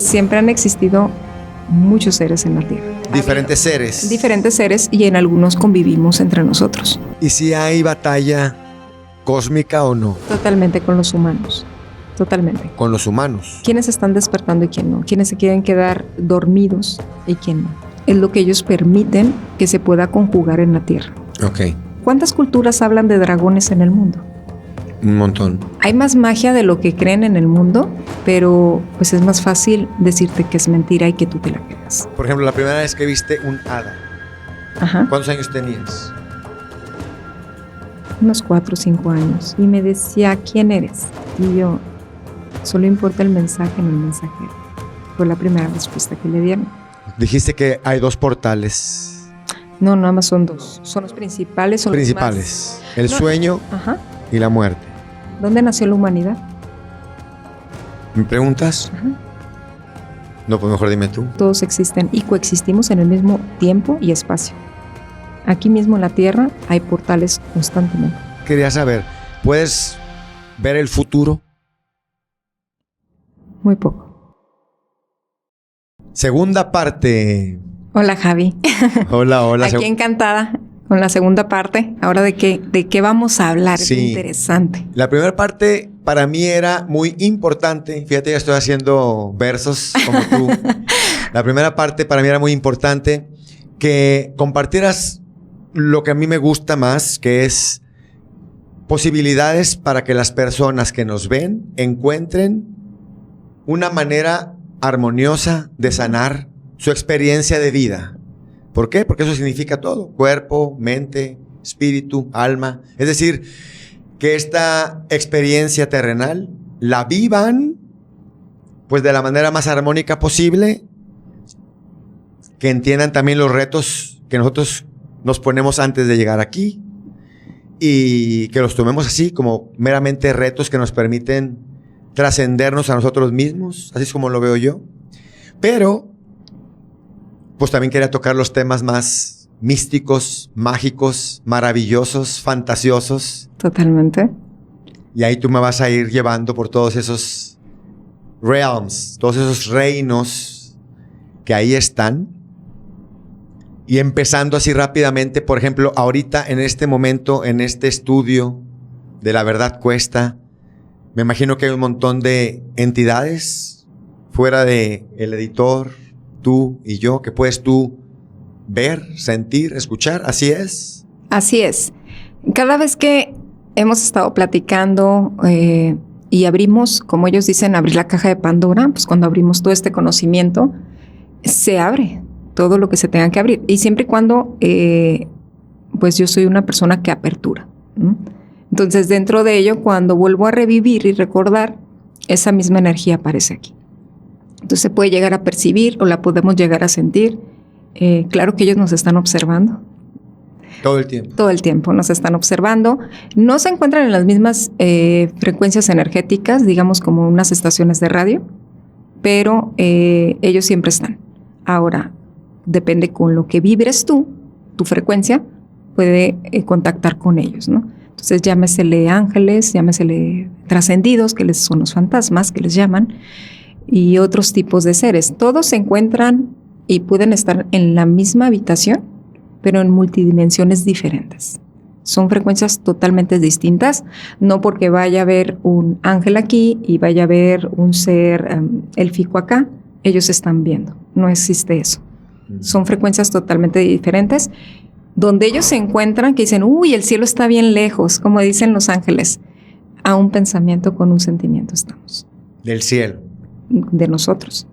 siempre han existido muchos seres en la Tierra. Diferentes seres. Diferentes seres, y en algunos convivimos entre nosotros. ¿Y si hay batalla cósmica o no? Totalmente con los humanos. Totalmente. Con los humanos. ¿Quiénes están despertando y quién no? ¿Quiénes se quieren quedar dormidos y quién no? Es lo que ellos permiten que se pueda conjugar en la Tierra. Ok. ¿Cuántas culturas hablan de dragones en el mundo? Un montón. Hay más magia de lo que creen en el mundo, pero pues es más fácil decirte que es mentira y que tú te la creas. Por ejemplo, la primera vez que viste un hada, Ajá. ¿cuántos años tenías? Unos 4 o 5 años. Y me decía, ¿quién eres? Y yo, solo importa el mensaje en el mensajero. Fue la primera respuesta que le dieron. Dijiste que hay 2 portales. No, nada más son 2. Son los principales. Son Principales. Los más... El sueño Ajá. y la muerte. ¿Dónde nació la humanidad? ¿Me preguntas? Ajá. No, pues mejor dime tú. Todos existen y coexistimos en el mismo tiempo y espacio. Aquí mismo en la Tierra hay portales constantemente. Quería saber, ¿puedes ver el futuro? Muy poco. Segunda parte. Hola, Javi. Hola, hola. Aquí encantada con la segunda parte. Ahora, ¿de qué vamos a hablar? Sí. Es interesante. La primera parte para mí era muy importante. Fíjate, ya estoy haciendo versos como tú. La primera parte para mí era muy importante que compartieras lo que a mí me gusta más, que es posibilidades para que las personas que nos ven encuentren una manera armoniosa de sanar su experiencia de vida. ¿Por qué? Porque eso significa todo: cuerpo, mente, espíritu, alma. Es decir, que esta experiencia terrenal la vivan pues de la manera más armónica posible, que entiendan también los retos que nosotros nos ponemos antes de llegar aquí y que los tomemos así como meramente retos que nos permiten trascendernos a nosotros mismos, así es como lo veo yo. Pero pues también quería tocar los temas más místicos, mágicos, maravillosos, fantasiosos. Totalmente. Y ahí tú me vas a ir llevando por todos esos realms, todos esos reinos que ahí están. Y empezando así rápidamente, por ejemplo, ahorita en este momento, en este estudio de La Verdad Cuesta, me imagino que hay un montón de entidades fuera de el editor, tú y yo, que puedes tú ver, sentir, escuchar. ¿Así es? Así es. Cada vez que hemos estado platicando y abrimos, como ellos dicen, abrir la caja de Pandora, pues cuando abrimos todo este conocimiento, se abre todo lo que se tenga que abrir. Y siempre y cuando, pues yo soy una persona que apertura. Entonces, dentro de ello, cuando vuelvo a revivir y recordar, esa misma energía aparece aquí. Entonces, se puede llegar a percibir o la podemos llegar a sentir. Claro que ellos nos están observando. Todo el tiempo. Todo el tiempo nos están observando. No se encuentran en las mismas frecuencias energéticas, digamos como unas estaciones de radio, pero ellos siempre están. Ahora, depende con lo que vibres tú, tu frecuencia puede contactar con ellos, ¿no? Entonces, llámesele ángeles, llámesele trascendidos, que son los fantasmas, que les llaman, y otros tipos de seres. Todos se encuentran y pueden estar en la misma habitación, pero en multidimensiones diferentes. Son frecuencias totalmente distintas, no porque vaya a haber un ángel aquí y vaya a haber un ser élfico acá, ellos están viendo, no existe eso. Son frecuencias totalmente diferentes, donde ellos se encuentran, que dicen, uy, el cielo está bien lejos, como dicen los ángeles. A un pensamiento con un sentimiento estamos. Del cielo. De nosotros.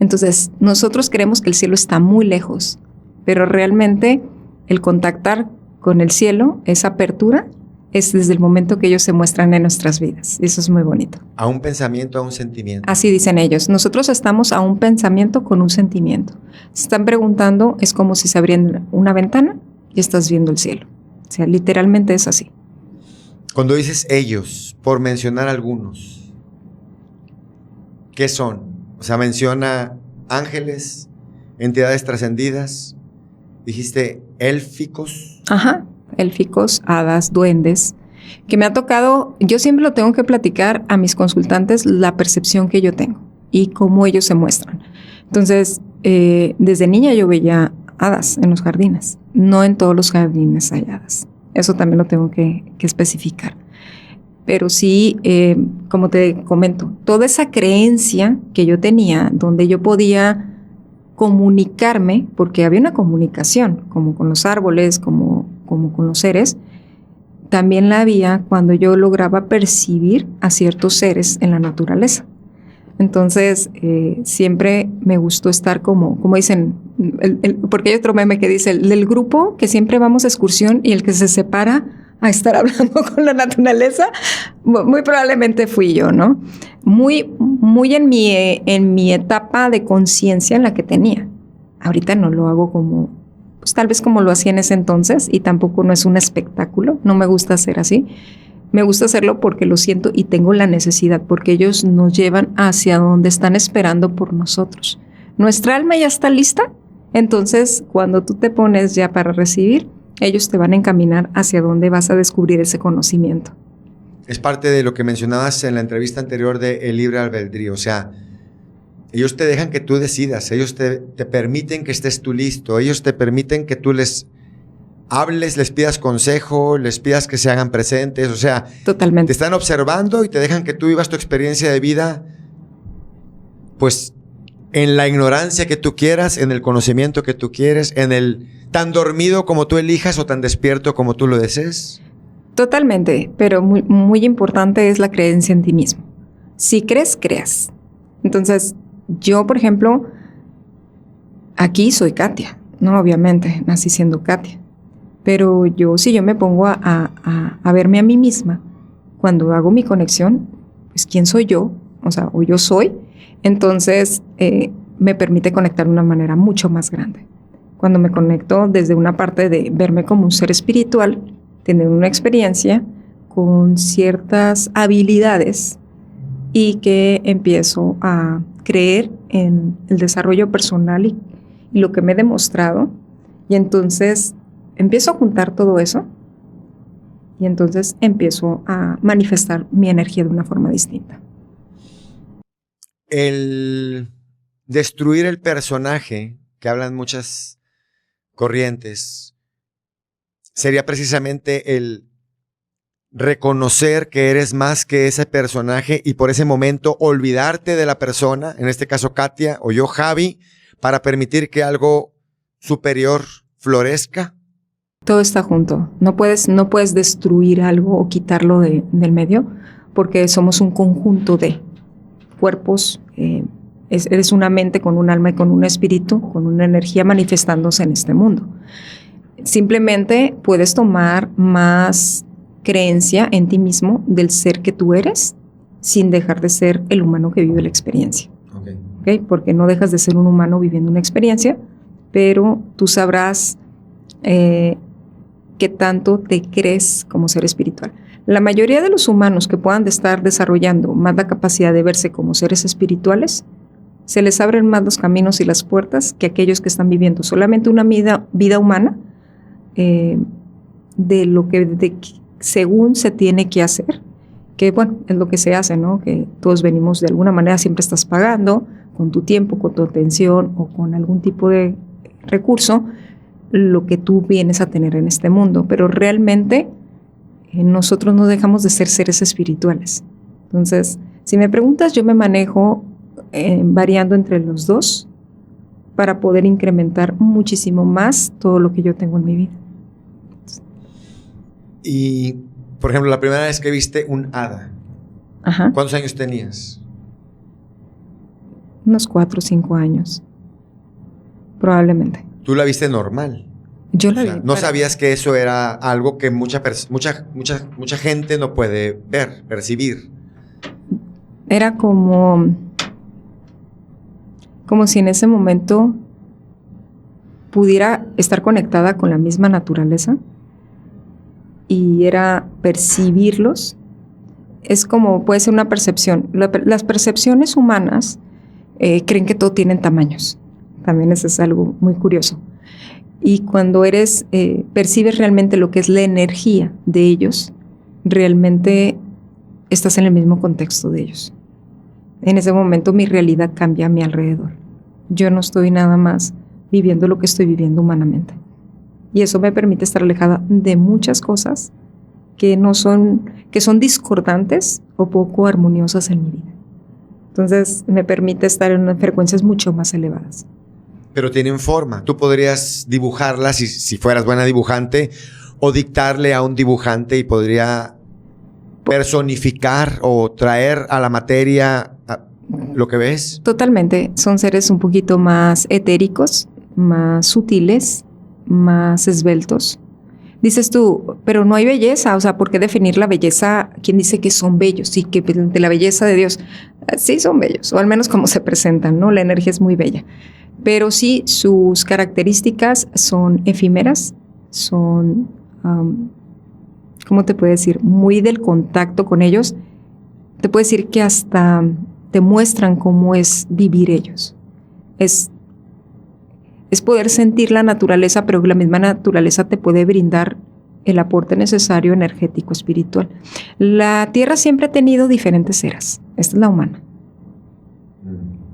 Entonces, nosotros creemos que el cielo está muy lejos, pero realmente el contactar con el cielo, esa apertura, es desde el momento que ellos se muestran en nuestras vidas. Eso es muy bonito. A un pensamiento, a un sentimiento. Así dicen ellos. Nosotros estamos a un pensamiento con un sentimiento. Se están preguntando, es como si se abriera una ventana y estás viendo el cielo. O sea, literalmente es así. Cuando dices ellos, por mencionar algunos, ¿qué son? O sea, menciona ángeles, entidades trascendidas, dijiste élficos. Ajá, élficos, hadas, duendes, que me ha tocado, yo siempre lo tengo que platicar a mis consultantes, la percepción que yo tengo y cómo ellos se muestran. Entonces, desde niña yo veía hadas en los jardines. No en todos los jardines hay hadas. Eso también lo tengo que especificar. Pero sí, como te comento, toda esa creencia que yo tenía, donde yo podía comunicarme, porque había una comunicación, como con los árboles, como con los seres, también la había cuando yo lograba percibir a ciertos seres en la naturaleza. Entonces, siempre me gustó estar como dicen, porque hay otro meme que dice, el del grupo que siempre vamos a excursión y el que se separa a estar hablando con la naturaleza, muy probablemente fui yo, ¿no? Muy en mi etapa de conciencia en la que tenía. Ahorita no lo hago como, pues tal vez como lo hacía en ese entonces, y tampoco no es un espectáculo, no me gusta hacer así. Me gusta hacerlo porque lo siento y tengo la necesidad, porque ellos nos llevan hacia donde están esperando por nosotros. Nuestra alma ya está lista, entonces cuando tú te pones ya para recibir, ellos te van a encaminar hacia donde vas a descubrir ese conocimiento. Es parte de lo que mencionabas en la entrevista anterior de el libre albedrío. O sea, ellos te dejan que tú decidas, ellos te permiten que estés tú listo, ellos te permiten que tú les hables, les pidas consejo, les pidas que se hagan presentes. O sea, totalmente. Te están observando y te dejan que tú vivas tu experiencia de vida, pues, en la ignorancia que tú quieras, en el conocimiento que tú quieres, en el tan dormido como tú elijas o tan despierto como tú lo desees. Totalmente, pero muy importante es la creencia en ti mismo. Si crees, creas. Entonces, yo, por ejemplo, aquí soy Katia, ¿no? Obviamente, nací siendo Katia. Pero si yo me pongo a verme a mí misma, cuando hago mi conexión, pues ¿quién soy yo? O sea, o yo soy. Entonces, me permite conectar de una manera mucho más grande. Cuando me conecto desde una parte de verme como un ser espiritual, tener una experiencia con ciertas habilidades y que empiezo a creer en el desarrollo personal y lo que me he demostrado. Y entonces empiezo a juntar todo eso y entonces empiezo a manifestar mi energía de una forma distinta. El destruir el personaje, que hablan muchas corrientes, sería precisamente el reconocer que eres más que ese personaje y por ese momento olvidarte de la persona, en este caso Katia o yo Javi, para permitir que algo superior florezca. Todo está junto. No puedes destruir algo o quitarlo del medio, porque somos un conjunto de cuerpos. Eres una mente con un alma y con un espíritu, con una energía manifestándose en este mundo. Simplemente puedes tomar más creencia en ti mismo del ser que tú eres, sin dejar de ser el humano que vive la experiencia. ¿Okay? Porque no dejas de ser un humano viviendo una experiencia, pero tú sabrás qué tanto te crees como ser espiritual. La mayoría de los humanos que puedan estar desarrollando más la capacidad de verse como seres espirituales, se les abren más los caminos y las puertas que aquellos que están viviendo solamente una vida humana de lo que según se tiene que hacer, que bueno, es lo que se hace, ¿no? Que todos venimos de alguna manera, siempre estás pagando con tu tiempo, con tu atención o con algún tipo de recurso lo que tú vienes a tener en este mundo, pero realmente nosotros no dejamos de ser seres espirituales. Entonces, si me preguntas, yo me manejo variando entre los dos para poder incrementar muchísimo más todo lo que yo tengo en mi vida. Y, por ejemplo, la primera vez que viste un hada, Ajá. ¿Cuántos años tenías? Unos 4 o 5 años, probablemente. ¿Tú la viste normal? Yo la vi. No sabías que eso era algo que mucha gente no puede ver, percibir. Era como si en ese momento pudiera estar conectada con la misma naturaleza y era percibirlos. Es como, puede ser una percepción. Las percepciones humanas creen que todo tienen tamaños. También eso es algo muy curioso. Y cuando percibes realmente lo que es la energía de ellos, realmente estás en el mismo contexto de ellos. En ese momento mi realidad cambia a mi alrededor. yo no estoy nada más viviendo lo que estoy viviendo humanamente. Y eso me permite estar alejada de muchas cosas que son discordantes o poco armoniosas en mi vida. Entonces me permite estar en unas frecuencias mucho más elevadas. Pero tienen forma. Tú podrías dibujarlas si fueras buena dibujante, o dictarle a un dibujante y podría personificar o traer a la materia lo que ves. Totalmente. Son seres un poquito más etéricos, más sutiles, más esbeltos. Dices tú, pero no hay belleza, o sea, ¿por qué definir la belleza? ¿Quién dice que son bellos? Y que de la belleza de Dios, sí son bellos, o al menos como se presentan, ¿no? La energía es muy bella. Pero sí, sus características son efímeras, son, ¿cómo te puedo decir? Muy del contacto con ellos. Te puedo decir que hasta te muestran cómo es vivir ellos. Es poder sentir la naturaleza, pero la misma naturaleza te puede brindar el aporte necesario energético, espiritual. La Tierra siempre ha tenido diferentes eras. Esta es la humana.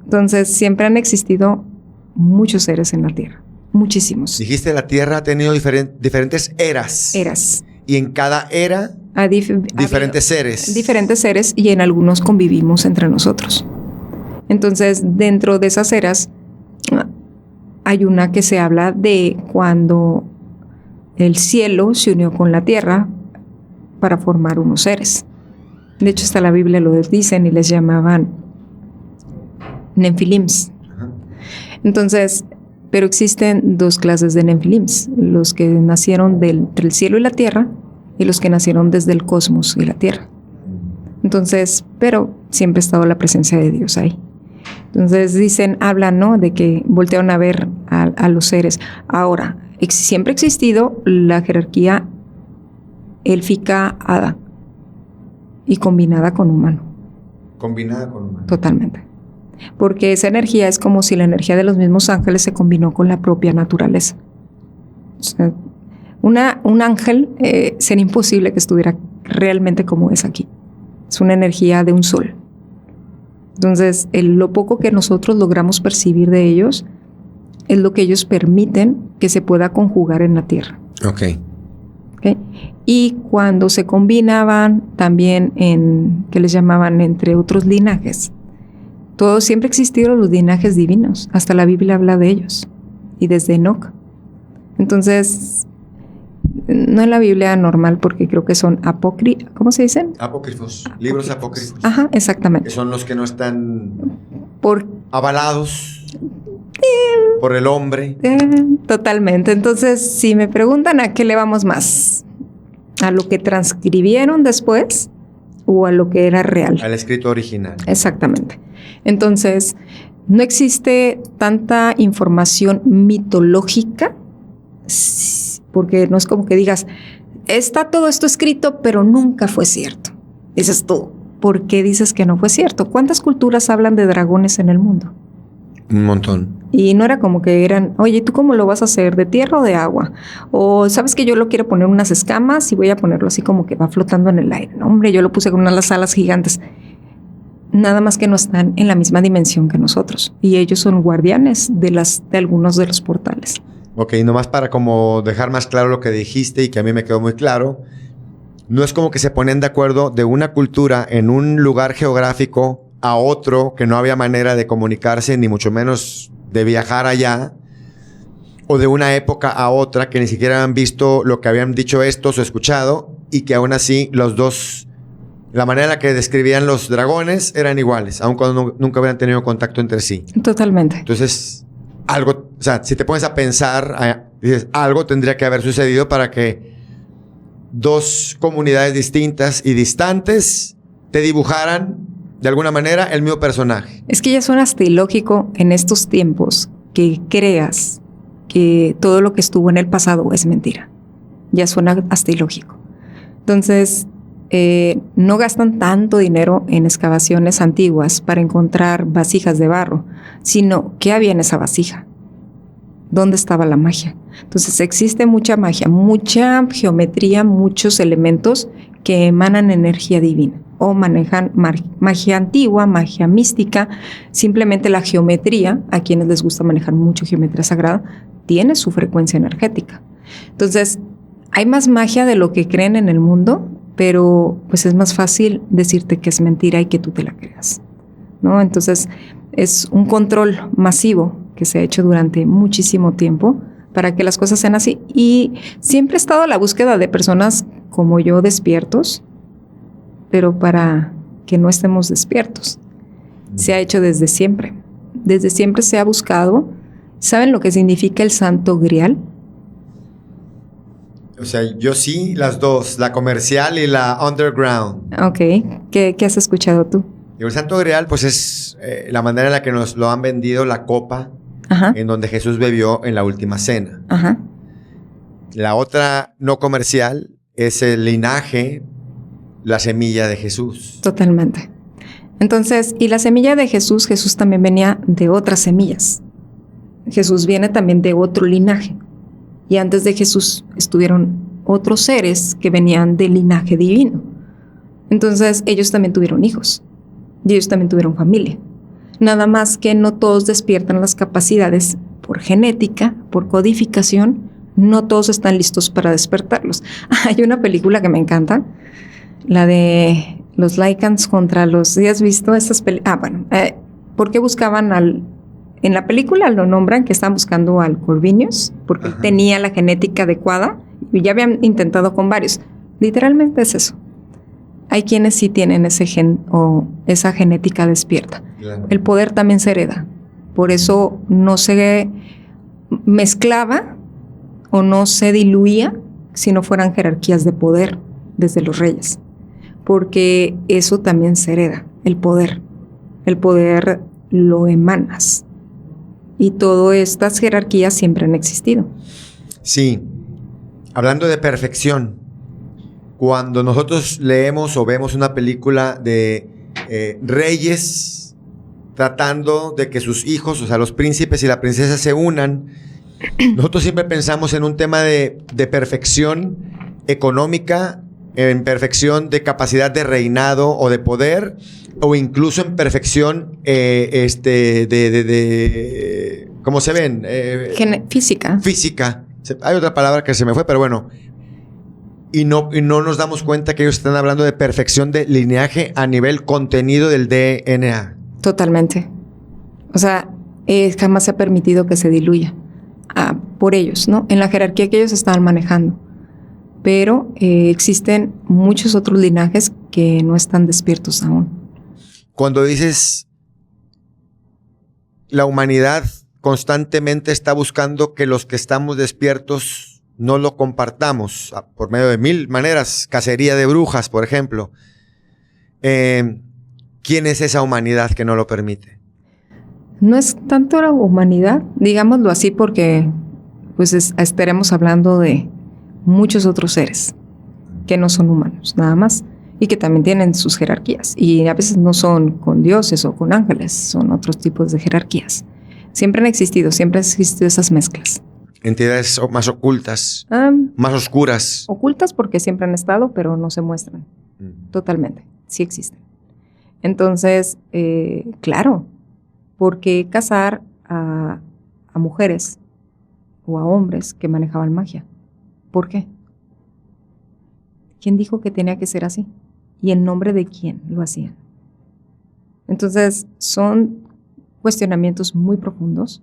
Entonces, siempre han existido muchos seres en la Tierra. Muchísimos. Dijiste, la Tierra ha tenido diferentes eras. Eras. Y en cada era, diferentes seres. Diferentes seres, y en algunos convivimos entre nosotros. Entonces, dentro de esas eras, hay una que se habla de cuando el cielo se unió con la tierra para formar unos seres. De hecho, hasta la Biblia lo dicen y les llamaban Nefilims. Entonces, pero existen dos clases de Nefilims: los que nacieron entre el cielo y la tierra, y los que nacieron desde el cosmos y la tierra. Entonces, pero siempre ha estado la presencia de Dios ahí. Entonces hablan, ¿no?, de que voltearon a ver a los seres. Ahora, siempre ha existido la jerarquía élfica hada y combinada con humano. Combinada con humano. Totalmente. Porque esa energía es como si la energía de los mismos ángeles se combinó con la propia naturaleza. O sea, un ángel sería imposible que estuviera realmente como es aquí. Es una energía de un sol. Entonces, lo poco que nosotros logramos percibir de ellos es lo que ellos permiten que se pueda conjugar en la tierra. Okay. Y cuando se combinaban también que les llamaban entre otros linajes, siempre existieron los linajes divinos, hasta la Biblia habla de ellos, y desde Enoc. Entonces, no en la Biblia normal, porque creo que son ¿cómo se dicen? Apócrifos, libros apócrifos. Ajá, exactamente. Que son los que no están avalados por el hombre. Totalmente. Entonces, si me preguntan a qué le vamos más, ¿a lo que transcribieron después o a lo que era real? Al escrito original. Exactamente. Entonces, no existe tanta información mitológica, porque no es como que digas, está todo esto escrito, pero nunca fue cierto. Dices tú, ¿por qué dices que no fue cierto? ¿Cuántas culturas hablan de dragones en el mundo? Un montón. Y no era como que eran, oye, ¿tú cómo lo vas a hacer? ¿De tierra o de agua? O sabes que yo lo quiero poner unas escamas y voy a ponerlo así como que va flotando en el aire. No, hombre, yo lo puse con unas alas gigantes. Nada más que no están en la misma dimensión que nosotros. Y ellos son guardianes de algunos de los portales. Ok, nomás para como dejar más claro lo que dijiste y que a mí me quedó muy claro. No es como que se ponen de acuerdo de una cultura en un lugar geográfico a otro, que no había manera de comunicarse, ni mucho menos de viajar allá, o de una época a otra, que ni siquiera han visto lo que habían dicho estos o escuchado, y que aún así los dos, la manera en la que describían los dragones eran iguales, aun cuando nunca habían tenido contacto entre sí. Totalmente. Entonces, algo, o sea, si te pones a pensar, dices, algo tendría que haber sucedido para que dos comunidades distintas y distantes te dibujaran de alguna manera el mismo personaje. Es que ya suena hasta ilógico en estos tiempos que creas que todo lo que estuvo en el pasado es mentira. Ya suena hasta ilógico. Entonces, no gastan tanto dinero en excavaciones antiguas para encontrar vasijas de barro, sino ¿qué había en esa vasija? ¿Dónde estaba la magia? Entonces existe mucha magia, mucha geometría, muchos elementos que emanan energía divina. o manejan magia antigua, magia mística, simplemente la geometría, a quienes les gusta manejar mucho geometría sagrada, tiene su frecuencia energética. Entonces, hay más magia de lo que creen en el mundo, pero pues es más fácil decirte que es mentira y que tú te la creas, ¿no? Entonces, es un control masivo que se ha hecho durante muchísimo tiempo para que las cosas sean así. Y siempre ha estado la búsqueda de personas como yo despiertos, pero para que no estemos despiertos. Se ha hecho desde siempre. Desde siempre se ha buscado. ¿Saben lo que significa el Santo Grial? O sea, yo sí, las dos, la comercial y la underground. Ok. ¿Qué has escuchado tú? Y el Santo Grial, pues es la manera en la que nos lo han vendido, la copa, Ajá. en donde Jesús bebió en la última cena. Ajá. La otra no comercial es el linaje, la semilla de Jesús. Totalmente. Entonces, y la semilla de Jesús, Jesús también venía de otras semillas. Jesús viene también de otro linaje. Y antes de Jesús estuvieron otros seres que venían del linaje divino. Entonces, ellos también tuvieron hijos. Y ellos también tuvieron familia. Nada más que no todos despiertan las capacidades por genética, por codificación. No todos están listos para despertarlos. Hay una película que me encanta, la de los Lycans contra los... ¿Sí has visto esas películas? ¿Por qué buscaban al... En la película lo nombran que estaban buscando al Corvinus, porque él tenía la genética adecuada y ya habían intentado con varios. Literalmente es eso. Hay quienes sí tienen ese gen o esa genética despierta. Claro. El poder también se hereda. Por eso no se mezclaba o no se diluía si no fueran jerarquías de poder desde los reyes. Porque eso también se hereda, el poder. El poder lo emanas. Y todas estas jerarquías siempre han existido. Sí. Hablando de perfección, cuando nosotros leemos o vemos una película de reyes tratando de que sus hijos, o sea, los príncipes y la princesa se unan, nosotros siempre pensamos en un tema de perfección económica, en perfección de capacidad de reinado o de poder, o incluso en perfección ¿cómo se ven? Física. Física. Hay otra palabra que se me fue, pero bueno. Y no nos damos cuenta que ellos están hablando de perfección de lineaje a nivel contenido del DNA. Totalmente. O sea, jamás se ha permitido que se diluya por ellos, ¿no? En la jerarquía que ellos estaban manejando. Pero existen muchos otros linajes que no están despiertos aún. Cuando dices la humanidad constantemente está buscando que los que estamos despiertos no lo compartamos por medio de 1000 maneras, cacería de brujas, por ejemplo. ¿Quién es esa humanidad que no lo permite? No es tanto la humanidad, digámoslo así, porque pues estaremos hablando de muchos otros seres que no son humanos, nada más, y que también tienen sus jerarquías, y a veces no son con dioses o con ángeles, son otros tipos de jerarquías. Siempre han existido esas mezclas. Entidades más ocultas, más oscuras. Ocultas porque siempre han estado, pero no se muestran. Totalmente, sí existen. Entonces, claro, ¿por qué casar a mujeres o a hombres que manejaban magia? ¿Por qué? ¿Quién dijo que tenía que ser así? ¿Y en nombre de quién lo hacían? Entonces, son cuestionamientos muy profundos.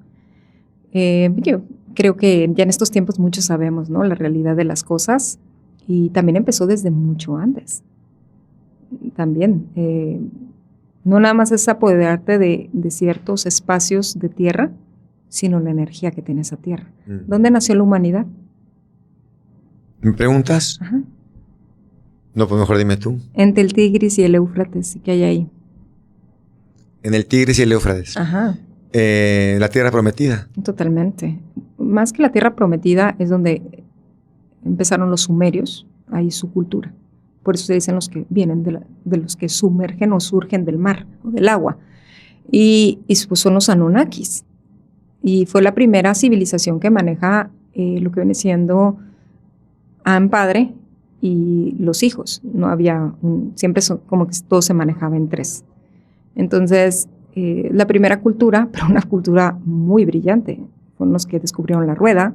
Yo creo que ya en estos tiempos muchos sabemos, ¿no?, la realidad de las cosas, y también empezó desde mucho antes. También, no nada más es apoderarte de ciertos espacios de tierra, sino la energía que tiene esa tierra. ¿Dónde nació la humanidad? ¿Me preguntas? Ajá. No, pues mejor dime tú. Entre el Tigris y el Éufrates, ¿qué hay ahí? En el Tigris y el Éufrates. Ajá. La tierra prometida. Totalmente. Más que la tierra prometida es donde empezaron los sumerios, ahí su cultura. Por eso se dicen los que vienen de los que sumergen o surgen del mar o del agua. Y pues son los Anunnakis. Y fue la primera civilización que maneja lo que viene siendo An Padre y los hijos. No había, siempre como que todo se manejaba en 3. Entonces, la primera cultura, pero una cultura muy brillante, fueron los que descubrieron la rueda,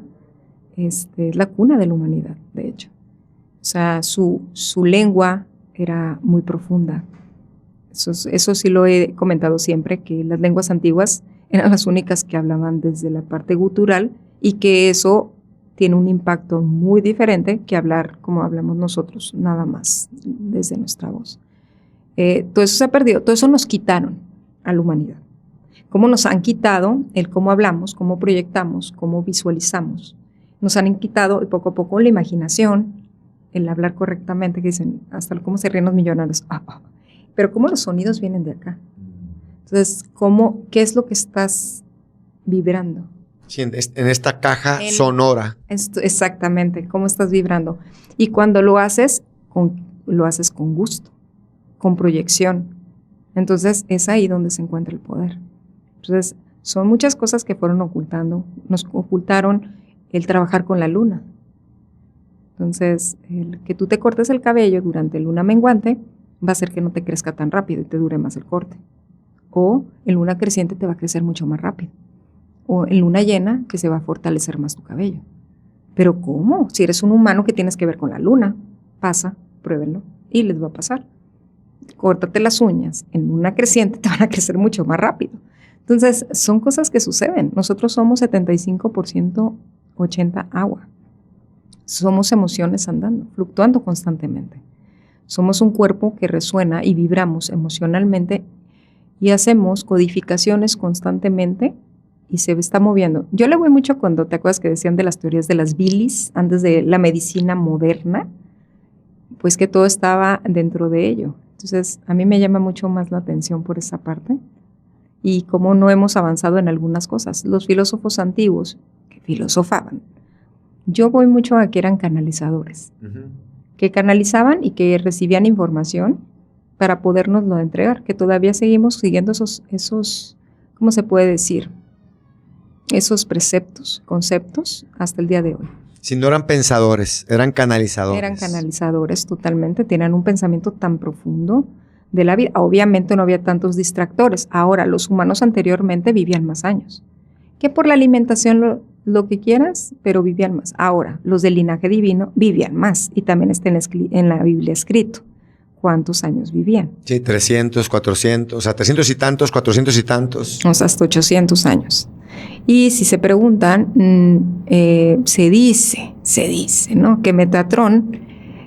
es la cuna de la humanidad, de hecho. O sea, su lengua era muy profunda. Eso sí lo he comentado siempre, que las lenguas antiguas eran las únicas que hablaban desde la parte gutural y que eso tiene un impacto muy diferente que hablar como hablamos nosotros, nada más, desde nuestra voz. Todo eso se ha perdido, todo eso nos quitaron a la humanidad. Cómo nos han quitado el cómo hablamos, cómo proyectamos, cómo visualizamos. Nos han quitado y poco a poco la imaginación, el hablar correctamente, que dicen, hasta cómo se ríen los millonarios. Pero cómo los sonidos vienen de acá. Entonces, ¿qué es lo que estás vibrando? Sí, en esta caja sonora. Exactamente, cómo estás vibrando. Y cuando lo haces con gusto, con proyección. Entonces, es ahí donde se encuentra el poder. Entonces, son muchas cosas que fueron ocultando. Nos ocultaron el trabajar con la luna. Entonces, el que tú te cortes el cabello durante luna menguante va a hacer que no te crezca tan rápido y te dure más el corte. O en luna creciente te va a crecer mucho más rápido. O en luna llena que se va a fortalecer más tu cabello. ¿Pero cómo? Si eres un humano, ¿qué tienes que ver con la luna? Pasa, pruébenlo y les va a pasar. Córtate las uñas, en luna creciente te van a crecer mucho más rápido. Entonces, son cosas que suceden. Nosotros somos 75%, 80% agua. Somos emociones andando, fluctuando constantemente. Somos un cuerpo que resuena y vibramos emocionalmente y hacemos codificaciones constantemente y se está moviendo. Yo le voy mucho cuando, ¿te acuerdas que decían de las teorías de las bilis antes de la medicina moderna? Pues que todo estaba dentro de ello. Entonces, a mí me llama mucho más la atención por esa parte y cómo no hemos avanzado en algunas cosas. Los filósofos antiguos que filosofaban, yo voy mucho a que eran canalizadores, que canalizaban y que recibían información para podernoslo entregar, que todavía seguimos siguiendo esos, ¿cómo se puede decir? Esos preceptos, conceptos, hasta el día de hoy. Si no eran pensadores, eran canalizadores. Eran canalizadores totalmente, tenían un pensamiento tan profundo de la vida. Obviamente no había tantos distractores. Ahora, los humanos anteriormente vivían más años. Que por la alimentación lo que quieras, pero vivían más. Ahora, los del linaje divino vivían más y también está en la Biblia escrito. ¿Cuántos años vivían? Sí, 300, 400, o sea, 300 y tantos, 400 y tantos. O sea, hasta 800 años. Y si se preguntan, se dice, ¿no? Que Metatrón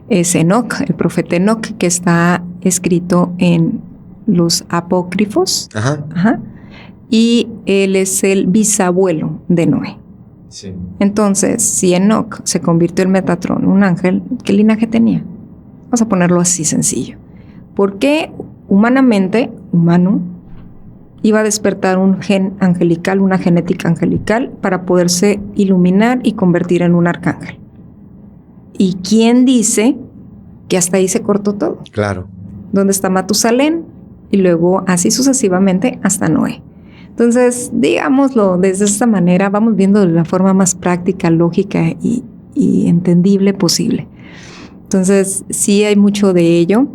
es Enoc, el profeta Enoc, que está escrito en los apócrifos. Ajá. Y él es el bisabuelo de Noé. Sí. Entonces, si Enoc se convirtió en Metatrón, un ángel, ¿qué linaje tenía? Vamos a ponerlo así sencillo. ¿Por qué humano, iba a despertar un gen angelical, una genética angelical, para poderse iluminar y convertir en un arcángel? ¿Y quién dice que hasta ahí se cortó todo? Claro. ¿Dónde está Matusalén? Y luego así sucesivamente hasta Noé. Entonces, digámoslo desde esta manera, vamos viendo de la forma más práctica, lógica y entendible posible. Entonces, sí hay mucho de ello.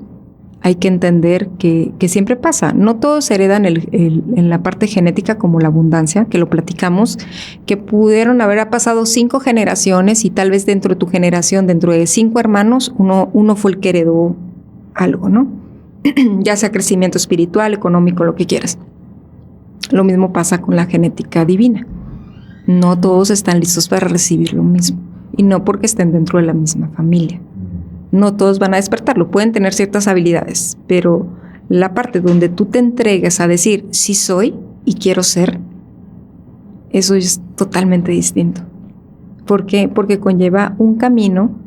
Hay que entender que siempre pasa. No todos heredan en la parte genética como la abundancia, que lo platicamos, que pudieron haber pasado 5 generaciones y tal vez dentro de tu generación, dentro de 5 hermanos, uno fue el que heredó algo, ¿no? Ya sea crecimiento espiritual, económico, lo que quieras. Lo mismo pasa con la genética divina. No todos están listos para recibir lo mismo. Y no porque estén dentro de la misma familia. No todos van a despertarlo. Pueden tener ciertas habilidades, pero la parte donde tú te entregues a decir sí soy y quiero ser, eso es totalmente distinto. ¿Por qué? Porque conlleva un camino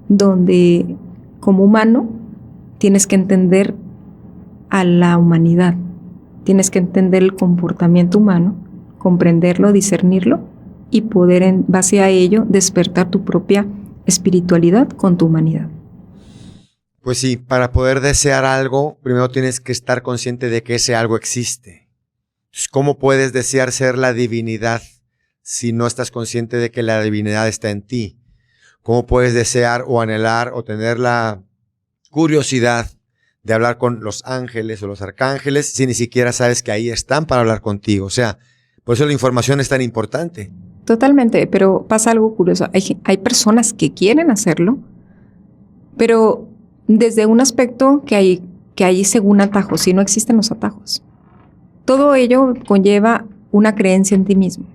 donde como humano tienes que entender a la humanidad. Tienes que entender el comportamiento humano, comprenderlo, discernirlo y poder en base a ello despertar tu propia espiritualidad con tu humanidad. Pues sí, para poder desear algo, primero tienes que estar consciente de que ese algo existe. Entonces, ¿cómo puedes desear ser la divinidad si no estás consciente de que la divinidad está en ti? ¿Cómo puedes desear o anhelar o tener la curiosidad de hablar con los ángeles o los arcángeles si ni siquiera sabes que ahí están para hablar contigo? O sea, por eso la información es tan importante. Totalmente, pero pasa algo curioso. Hay personas que quieren hacerlo, pero desde un aspecto que hay según atajos, y no existen los atajos. Todo ello conlleva una creencia en ti mismo.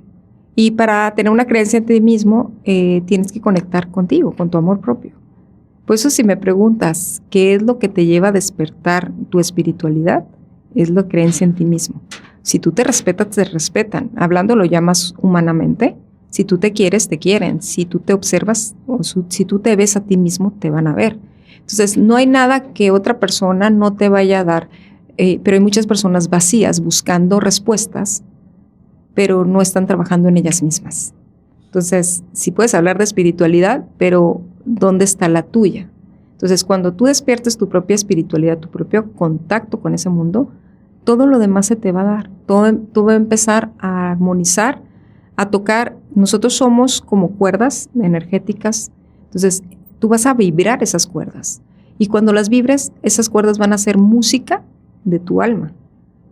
Y para tener una creencia en ti mismo, tienes que conectar contigo, con tu amor propio. Por eso si me preguntas qué es lo que te lleva a despertar tu espiritualidad, es la creencia en ti mismo. Si tú te respetas, te respetan. Hablándolo ya más humanamente, si tú te quieres, te quieren. Si tú te observas o si tú te ves a ti mismo, te van a ver. Entonces, no hay nada que otra persona no te vaya a dar, pero hay muchas personas vacías buscando respuestas, pero no están trabajando en ellas mismas. Entonces, sí puedes hablar de espiritualidad, pero ¿dónde está la tuya? Entonces, cuando tú despiertes tu propia espiritualidad, tu propio contacto con ese mundo, todo lo demás se te va a dar. Todo va a empezar a armonizar, a tocar. Nosotros somos como cuerdas energéticas. Entonces, tú vas a vibrar esas cuerdas. Y cuando las vibres, esas cuerdas van a ser música de tu alma.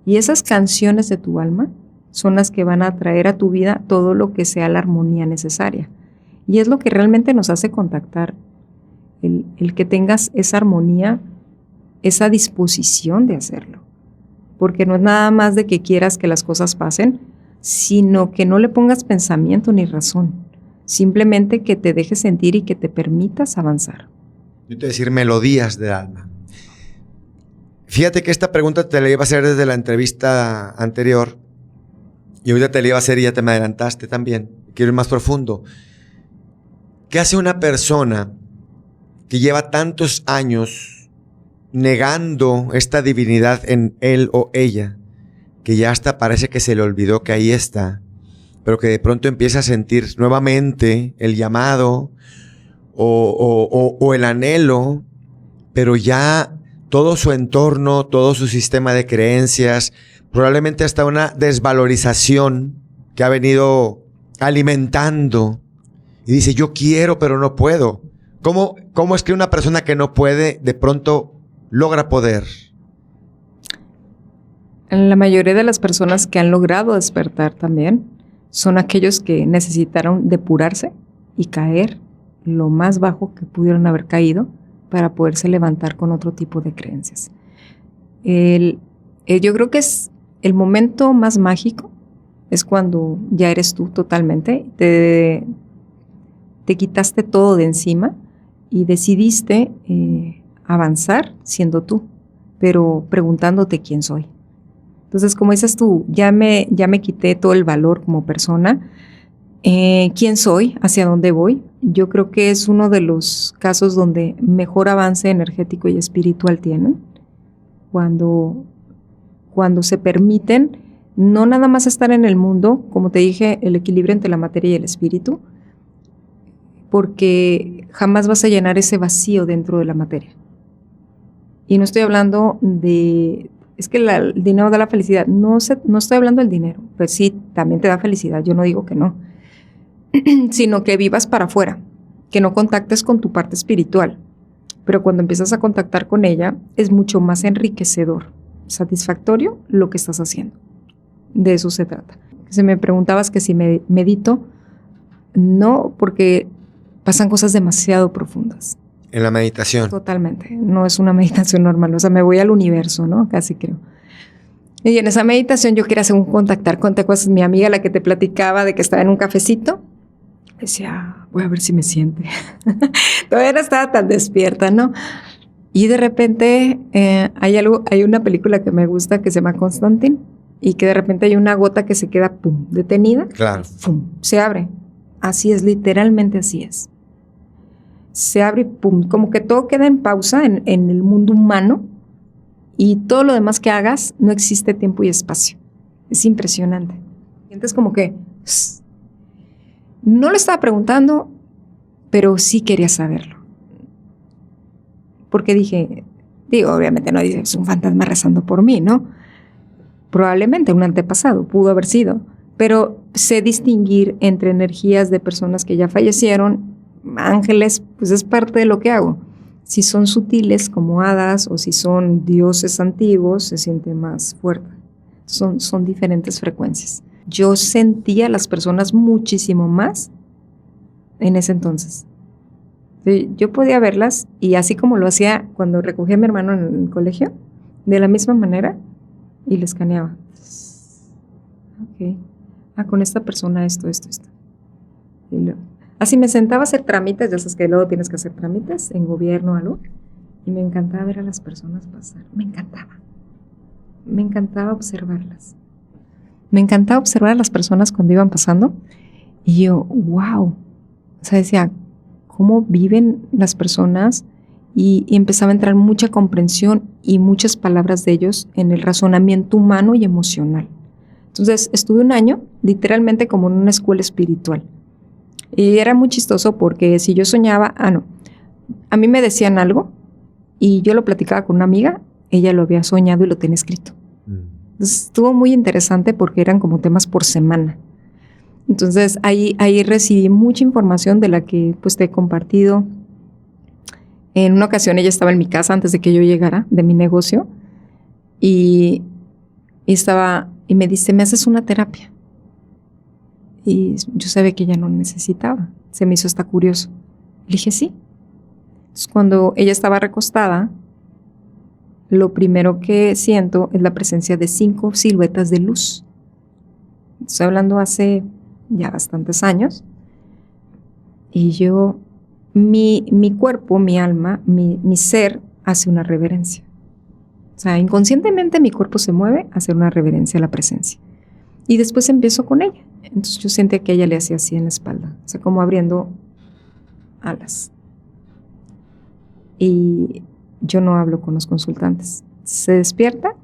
Y esas canciones de tu alma son las que van a traer a tu vida todo lo que sea la armonía necesaria. Y es lo que realmente nos hace contactar. El que tengas esa armonía, esa disposición de hacerlo. Porque no es nada más de que quieras que las cosas pasen, sino que no le pongas pensamiento ni razón. Simplemente que te dejes sentir y que te permitas avanzar. Yo te voy a decir melodías del alma. Fíjate que esta pregunta te la iba a hacer desde la entrevista anterior y ahorita te la iba a hacer y ya te me adelantaste también. Quiero ir más profundo. ¿Qué hace una persona que lleva tantos años negando esta divinidad en él o ella, que ya hasta parece que se le olvidó que ahí está, pero que de pronto empieza a sentir nuevamente el llamado o el anhelo, pero ya todo su entorno, todo su sistema de creencias, probablemente hasta una desvalorización que ha venido alimentando, y dice, yo quiero, pero no puedo? ¿Cómo es que una persona que no puede, de pronto logra poder? La mayoría de las personas que han logrado despertar también son aquellos que necesitaron depurarse y caer lo más bajo que pudieron haber caído para poderse levantar con otro tipo de creencias. Yo creo que es el momento más mágico, es cuando ya eres tú totalmente, te quitaste todo de encima y decidiste avanzar siendo tú, pero preguntándote quién soy. Entonces, como dices tú, ya me quité todo el valor como persona. ¿Quién soy? ¿Hacia dónde voy? Yo creo que es uno de los casos donde mejor avance energético y espiritual tienen. Cuando se permiten no nada más estar en el mundo, como te dije, el equilibrio entre la materia y el espíritu, porque jamás vas a llenar ese vacío dentro de la materia. Y no estoy hablando de... Es que el dinero da la felicidad. No estoy hablando del dinero. Pues sí, también te da felicidad. Yo no digo que no. Sino que vivas para afuera. Que no contactes con tu parte espiritual. Pero cuando empiezas a contactar con ella, es mucho más enriquecedor, satisfactorio lo que estás haciendo. De eso se trata. Si me preguntabas que si medito, no, porque pasan cosas demasiado profundas. En la meditación. Totalmente. No es una meditación normal. O sea, me voy al universo, ¿no? Casi creo. Y en esa meditación yo quería contactar con mi amiga, la que te platicaba de que estaba en un cafecito. Decía, voy a ver si me siente. Todavía no estaba tan despierta, ¿no? Y de repente hay una película que me gusta que se llama Constantine y que de repente hay una gota que se queda, pum, detenida. Claro. Pum, se abre. Así es, literalmente así es. Se abre y pum, como que todo queda en pausa en el mundo humano y todo lo demás que hagas no existe tiempo y espacio. Es impresionante. Sientes como que no le estaba preguntando, pero sí quería saberlo. Porque obviamente no dice, es un fantasma rezando por mí, ¿no? Probablemente un antepasado, pudo haber sido, pero sé distinguir entre energías de personas que ya fallecieron, ángeles, pues es parte de lo que hago. Si son sutiles como hadas o si son dioses antiguos, se siente más fuerte. Son diferentes frecuencias. Yo sentía a las personas muchísimo más en ese entonces. Yo podía verlas y así como lo hacía cuando recogía a mi hermano en el colegio, de la misma manera, y le escaneaba. Ok. Con esta persona esto. Y luego, así me sentaba a hacer trámites, ya sabes que luego tienes que hacer trámites en gobierno o algo, y me encantaba ver a las personas pasar. Me encantaba observarlas. Me encantaba observar a las personas cuando iban pasando, y yo, wow. O sea, decía, ¿cómo viven las personas? Y empezaba a entrar mucha comprensión y muchas palabras de ellos en el razonamiento humano y emocional. Entonces, estuve un año literalmente como en una escuela espiritual. Y era muy chistoso porque si yo soñaba, a mí me decían algo y yo lo platicaba con una amiga, ella lo había soñado y lo tenía escrito. Entonces, estuvo muy interesante porque eran como temas por semana. Entonces, ahí recibí mucha información de la que pues te he compartido. En una ocasión ella estaba en mi casa antes de que yo llegara de mi negocio y me dice, ¿me haces una terapia? Y yo sabía que ella no necesitaba. Se me hizo hasta curioso. Le dije, sí. Entonces, cuando ella estaba recostada, lo primero que siento es la presencia de 5 siluetas de luz. Estoy hablando hace ya bastantes años. Y yo, mi cuerpo, mi alma, mi ser hace una reverencia. O sea, inconscientemente mi cuerpo se mueve a hacer una reverencia a la presencia. Y después empiezo con ella. Entonces yo sentía que ella le hacía así en la espalda. O sea, como abriendo alas. Y yo no hablo con los consultantes. Se despierta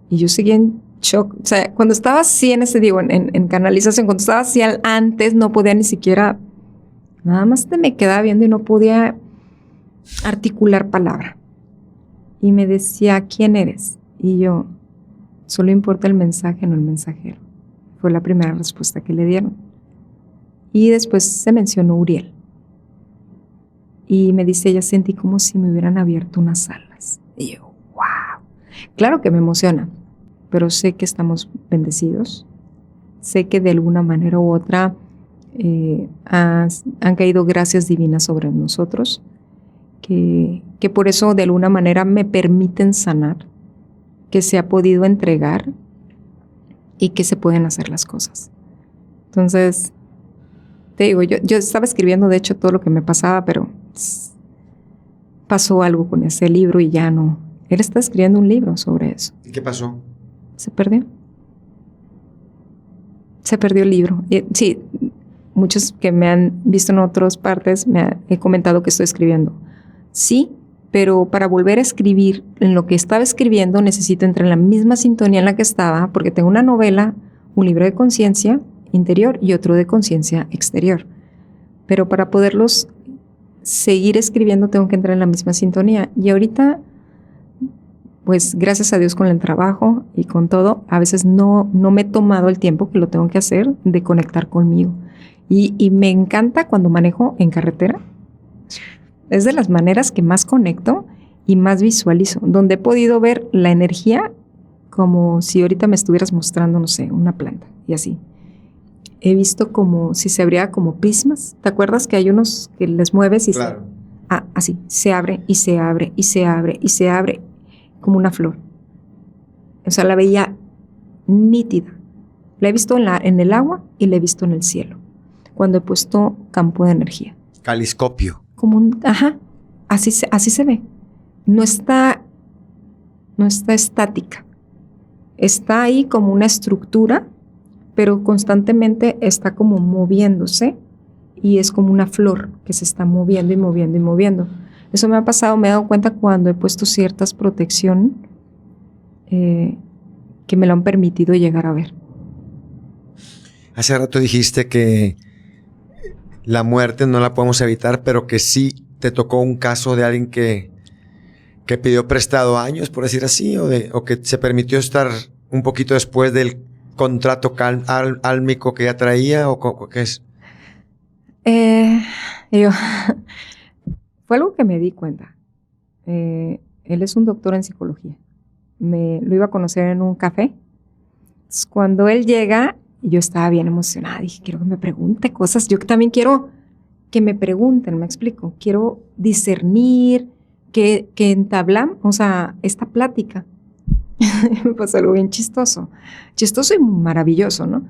y yo seguía en shock. O sea, cuando estaba así en canalización, cuando estaba así antes, no podía ni siquiera, nada más me quedaba viendo y no podía articular palabra. Y me decía, ¿quién eres? Y yo, solo importa el mensaje, no el mensajero. Fue la primera respuesta que le dieron. Y después se mencionó Uriel. Y me dice, ella, sentí como si me hubieran abierto unas alas. Y yo, wow. Claro que me emociona, pero sé que estamos bendecidos. Sé que de alguna manera u otra han caído gracias divinas sobre nosotros, que por eso de alguna manera me permiten sanar, que se ha podido entregar y que se pueden hacer las cosas. Entonces, te digo, yo estaba escribiendo de hecho todo lo que me pasaba, pero pasó algo con ese libro y ya no. Él está escribiendo un libro sobre eso. ¿Y qué pasó? Se perdió el libro. Sí, muchos que me han visto en otras partes he comentado que estoy escribiendo. Sí, pero para volver a escribir en lo que estaba escribiendo necesito entrar en la misma sintonía en la que estaba, porque tengo una novela, un libro de conciencia interior y otro de conciencia exterior. Pero para poderlos seguir escribiendo tengo que entrar en la misma sintonía. Y ahorita, pues gracias a Dios con el trabajo y con todo, a veces no me he tomado el tiempo que lo tengo que hacer de conectar conmigo. Y me encanta cuando manejo en carretera. Es de las maneras que más conecto y más visualizo, donde he podido ver la energía como si ahorita me estuvieras mostrando, no sé, una planta y así. He visto como si se abriera como prismas. ¿Te acuerdas que hay unos que les mueves y claro. Así, se abre y se abre y se abre y se abre como una flor. O sea, la veía nítida. La he visto en el agua y la he visto en el cielo, cuando he puesto campo de energía. Caliscopio. Como así se ve. No está estática. Está ahí como una estructura, pero constantemente está como moviéndose y es como una flor que se está moviendo y moviendo y moviendo. Eso me ha pasado, me he dado cuenta cuando he puesto ciertas protecciones que me lo han permitido llegar a ver. Hace rato dijiste que la muerte no la podemos evitar, pero que sí te tocó un caso de alguien que pidió prestado años, por decir así, o que se permitió estar un poquito después del contrato álmico que ya traía, o qué es. Y yo, fue algo que me di cuenta. Él es un doctor en psicología. Lo iba a conocer en un café. Entonces, cuando él llega, yo estaba bien emocionada. Dije, quiero que me pregunte cosas. Yo también quiero que me pregunten, me explico. Quiero discernir, que entablamos, o sea, esta plática. Me pasó algo bien chistoso. Chistoso y maravilloso, ¿no?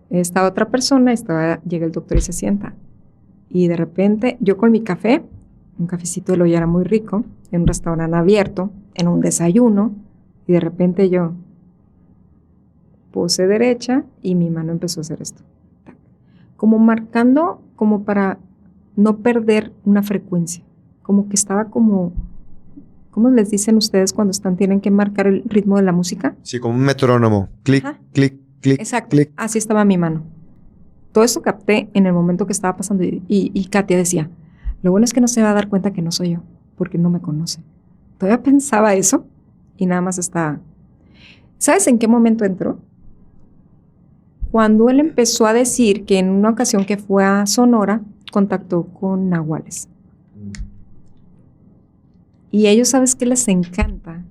Esta otra persona, llega el doctor y se sienta. Y de repente, yo con mi café, un cafecito de Loya era muy rico, en un restaurante abierto, en un desayuno, y de repente yo puse derecha y mi mano empezó a hacer esto. Como marcando, como para no perder una frecuencia. Como que estaba como, ¿cómo les dicen ustedes cuando tienen que marcar el ritmo de la música? Sí, como un metrónomo. Clic, clic, clic, exacto, clic. Así estaba mi mano. Todo eso capté en el momento que estaba pasando y Katia decía, lo bueno es que no se va a dar cuenta que no soy yo, porque no me conoce. Todavía pensaba eso y nada más estaba. ¿Sabes en qué momento entró? Cuando él empezó a decir que en una ocasión que fue a Sonora, contactó con nahuales. Y ellos, ¿sabes qué les encanta?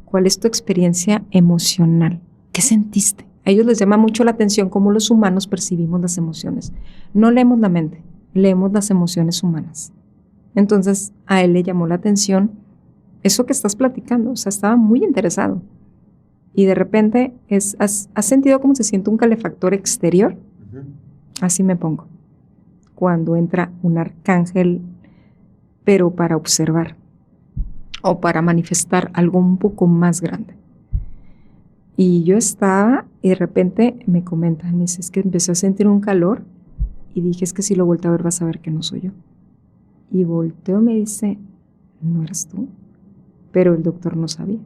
¿Cuál es tu experiencia emocional? ¿Qué sentiste? A ellos les llama mucho la atención cómo los humanos percibimos las emociones. No leemos la mente, leemos las emociones humanas. Entonces, a él le llamó la atención eso que estás platicando. O sea, estaba muy interesado. Y de repente, ¿has sentido cómo se siente un calefactor exterior? Uh-huh. Así me pongo. Cuando entra un arcángel, pero para observar o para manifestar algo un poco más grande. Y yo estaba, y de repente me comentan, me dice, es que empecé a sentir un calor, y dije, es que si lo volteo a ver vas a ver que no soy yo. Y volteo y me dice, no eres tú, pero el doctor no sabía.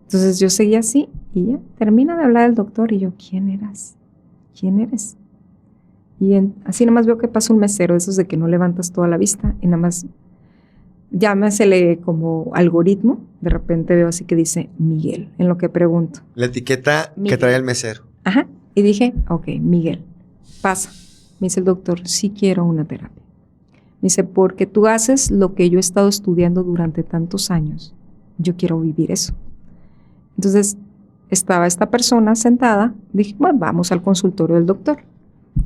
Entonces yo seguía así, y ya, termina de hablar el doctor, y yo, ¿quién eras? ¿Quién eres? Y así nada más veo que pasa un mesero, esos de que no levantas toda la vista, y nada más llámasele como algoritmo, de repente veo así que dice Miguel, en lo que pregunto. La etiqueta Miguel. Que trae el mesero. Ajá, y dije, ok, Miguel, pasa. Me dice el doctor, sí quiero una terapia. Me dice, porque tú haces lo que yo he estado estudiando durante tantos años. Yo quiero vivir eso. Entonces, estaba esta persona sentada, dije, bueno, vamos al consultorio del doctor.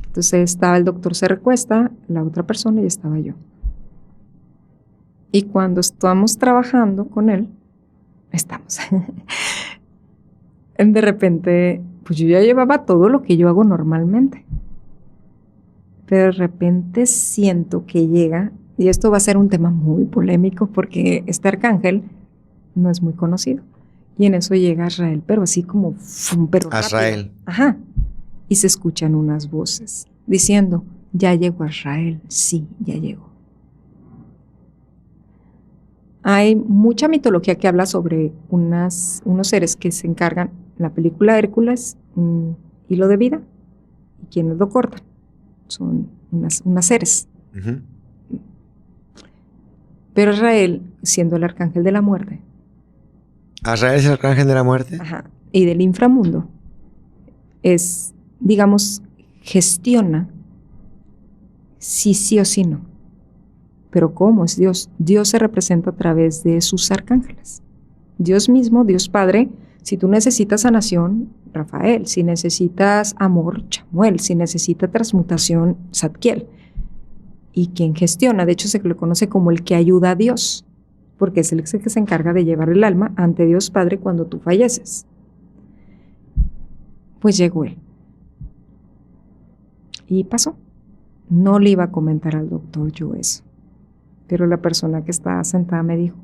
Entonces estaba el doctor, se recuesta, la otra persona y estaba yo. Y cuando estábamos trabajando con él, de repente, pues yo ya llevaba todo lo que yo hago normalmente. Pero de repente siento que llega, y esto va a ser un tema muy polémico porque este arcángel no es muy conocido. Y en eso llega Azrael, pero así como, pero Azrael. Rápido. Ajá. Y se escuchan unas voces diciendo, ya llegó Azrael, sí, ya llegó. Hay mucha mitología que habla sobre unos seres que se encargan, en la película Hércules, un hilo de vida, y quienes lo cortan son unas seres. Uh-huh. Pero Azrael, siendo el arcángel de la muerte. ¿Azrael es el arcángel de la muerte? Ajá. Y del inframundo, es, digamos, gestiona sí o sí no. Pero ¿cómo es Dios? Dios se representa a través de sus arcángeles. Dios mismo, Dios Padre, si tú necesitas sanación, Rafael, si necesitas amor, Chamuel, si necesitas transmutación, Zadkiel. Y quien gestiona, de hecho se le conoce como el que ayuda a Dios, porque es el que se encarga de llevar el alma ante Dios Padre cuando tú falleces. Pues llegó él. Y pasó. No le iba a comentar al doctor yo eso. Pero la persona que estaba sentada me dijo,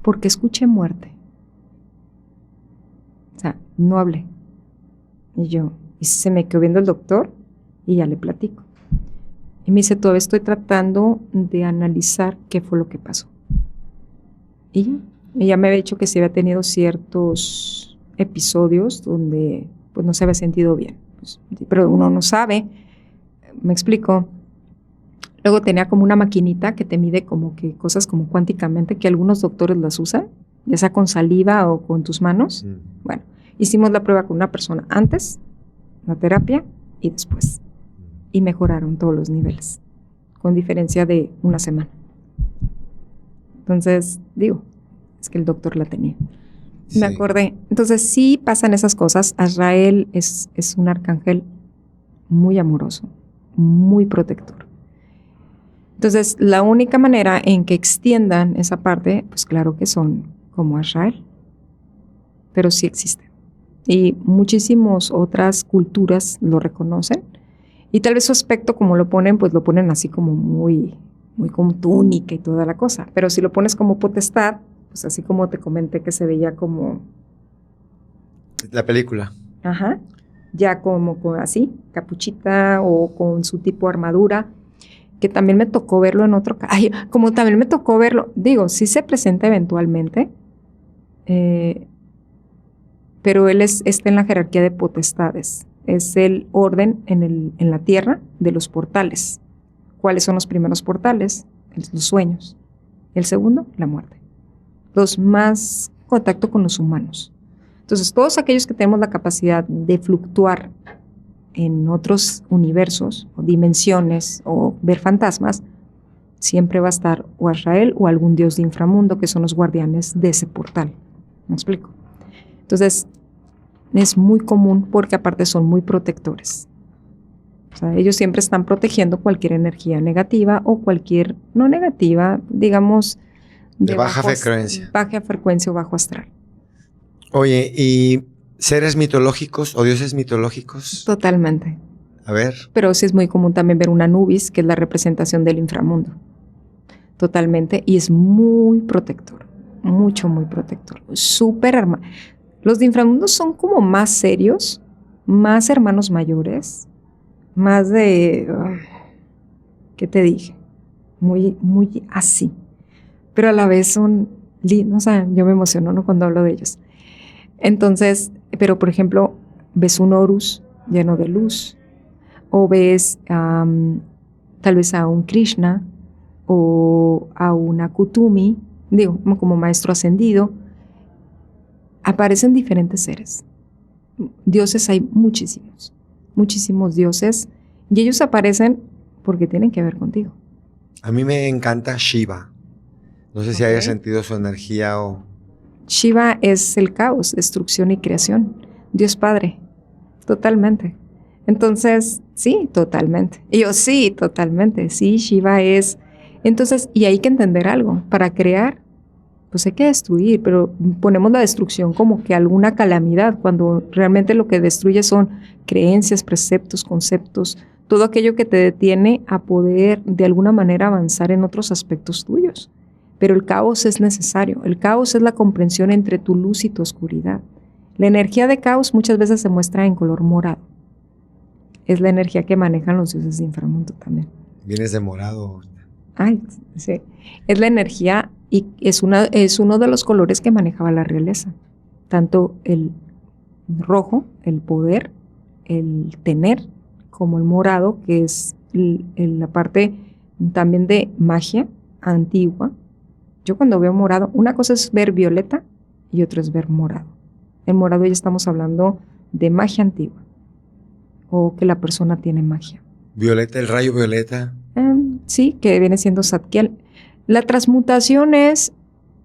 ¿por qué escuché muerte? O sea, no hablé. Y se me quedó viendo el doctor y ya le platico. Y me dice, todavía estoy tratando de analizar qué fue lo que pasó. Y ella me había dicho que sí había tenido ciertos episodios donde pues no se había sentido bien. Pues, pero uno no sabe, me explico. Luego tenía como una maquinita que te mide como que cosas como cuánticamente, que algunos doctores las usan, ya sea con saliva o con tus manos. Bueno, hicimos la prueba con una persona antes, la terapia, y después. y mejoraron todos los niveles, con diferencia de una semana. Entonces, digo, es que el doctor la tenía. Sí. Me acordé. Entonces, sí pasan esas cosas. Azrael es un arcángel muy amoroso, muy protector. Entonces, la única manera en que extiendan esa parte, pues claro que son como Azrael, pero sí existen. Y muchísimas otras culturas lo reconocen. Y tal vez su aspecto, como lo ponen, pues lo ponen así como muy como túnica y toda la cosa. Pero si lo pones como potestad, pues así como te comenté que se veía como... La película. Ajá. Ya como así, capuchita o con su tipo armadura, que también me tocó verlo en otro... Ay, como también me tocó verlo, digo, sí se presenta eventualmente, pero él está en la jerarquía de potestades. Es el orden en la tierra de los portales. ¿Cuáles son los primeros portales? Los sueños. El segundo, la muerte. Los más contacto con los humanos. Entonces, todos aquellos que tenemos la capacidad de fluctuar en otros universos o dimensiones o ver fantasmas, siempre va a estar o Azrael o algún dios de inframundo que son los guardianes de ese portal. ¿Me explico? Entonces, es muy común porque aparte son muy protectores. O sea, ellos siempre están protegiendo cualquier energía negativa o cualquier, no negativa, digamos, de baja frecuencia. Baja frecuencia o bajo astral. Oye, ¿y seres mitológicos o dioses mitológicos? Totalmente. A ver. Pero sí es muy común también ver un Anubis, que es la representación del inframundo. Totalmente. Y es muy protector. Mucho, muy protector. Súper armado. Los de inframundo son como más serios, más hermanos mayores, más de... ¿qué te dije? Muy, muy así. Pero a la vez son lindos. O sea, yo me emociono, ¿no?, cuando hablo de ellos. Entonces, pero por ejemplo, ves un Horus lleno de luz, o ves tal vez a un Krishna, o a una Kutumi, digo, como maestro ascendido. Aparecen diferentes seres. Dioses hay muchísimos, muchísimos dioses, y ellos aparecen porque tienen que ver contigo. A mí me encanta Shiva. No sé si hayas sentido su energía o... Shiva es el caos, destrucción y creación. Dios Padre, totalmente. Entonces, sí, totalmente. Y yo, sí, totalmente. Sí, Shiva es... Entonces, y hay que entender algo. Para crear, pues hay que destruir, pero ponemos la destrucción como que alguna calamidad, cuando realmente lo que destruye son creencias, preceptos, conceptos, todo aquello que te detiene a poder de alguna manera avanzar en otros aspectos tuyos. Pero el caos es necesario. El caos es la comprensión entre tu luz y tu oscuridad. La energía de caos muchas veces se muestra en color morado. Es la energía que manejan los dioses de inframundo también. ¿Vienes de morado? Ay, sí. Es la energía y es uno de los colores que manejaba la realeza. Tanto el rojo, el poder, el tener, como el morado, que es la parte también de magia antigua. Yo cuando veo morado, una cosa es ver violeta y otra es ver morado. En morado ya estamos hablando de magia antigua o que la persona tiene magia. ¿Violeta, el rayo violeta? Sí, que viene siendo Zadkiel. La transmutación es,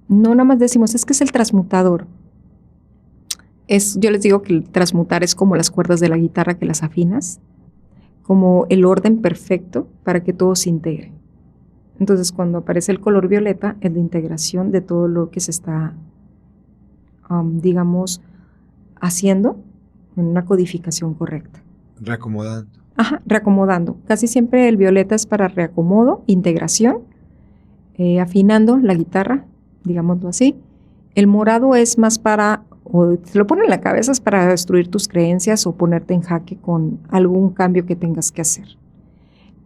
no nada más decimos, es que es el transmutador. Yo les digo que el transmutar es como las cuerdas de la guitarra que las afinas, como el orden perfecto para que todo se integre. Entonces, cuando aparece el color violeta, es la integración de todo lo que se está, digamos, haciendo en una codificación correcta. Reacomodando. Ajá, reacomodando. Casi siempre el violeta es para reacomodo, integración, afinando la guitarra, digámoslo así. El morado es más para, o te lo ponen en la cabeza, es para destruir tus creencias o ponerte en jaque con algún cambio que tengas que hacer.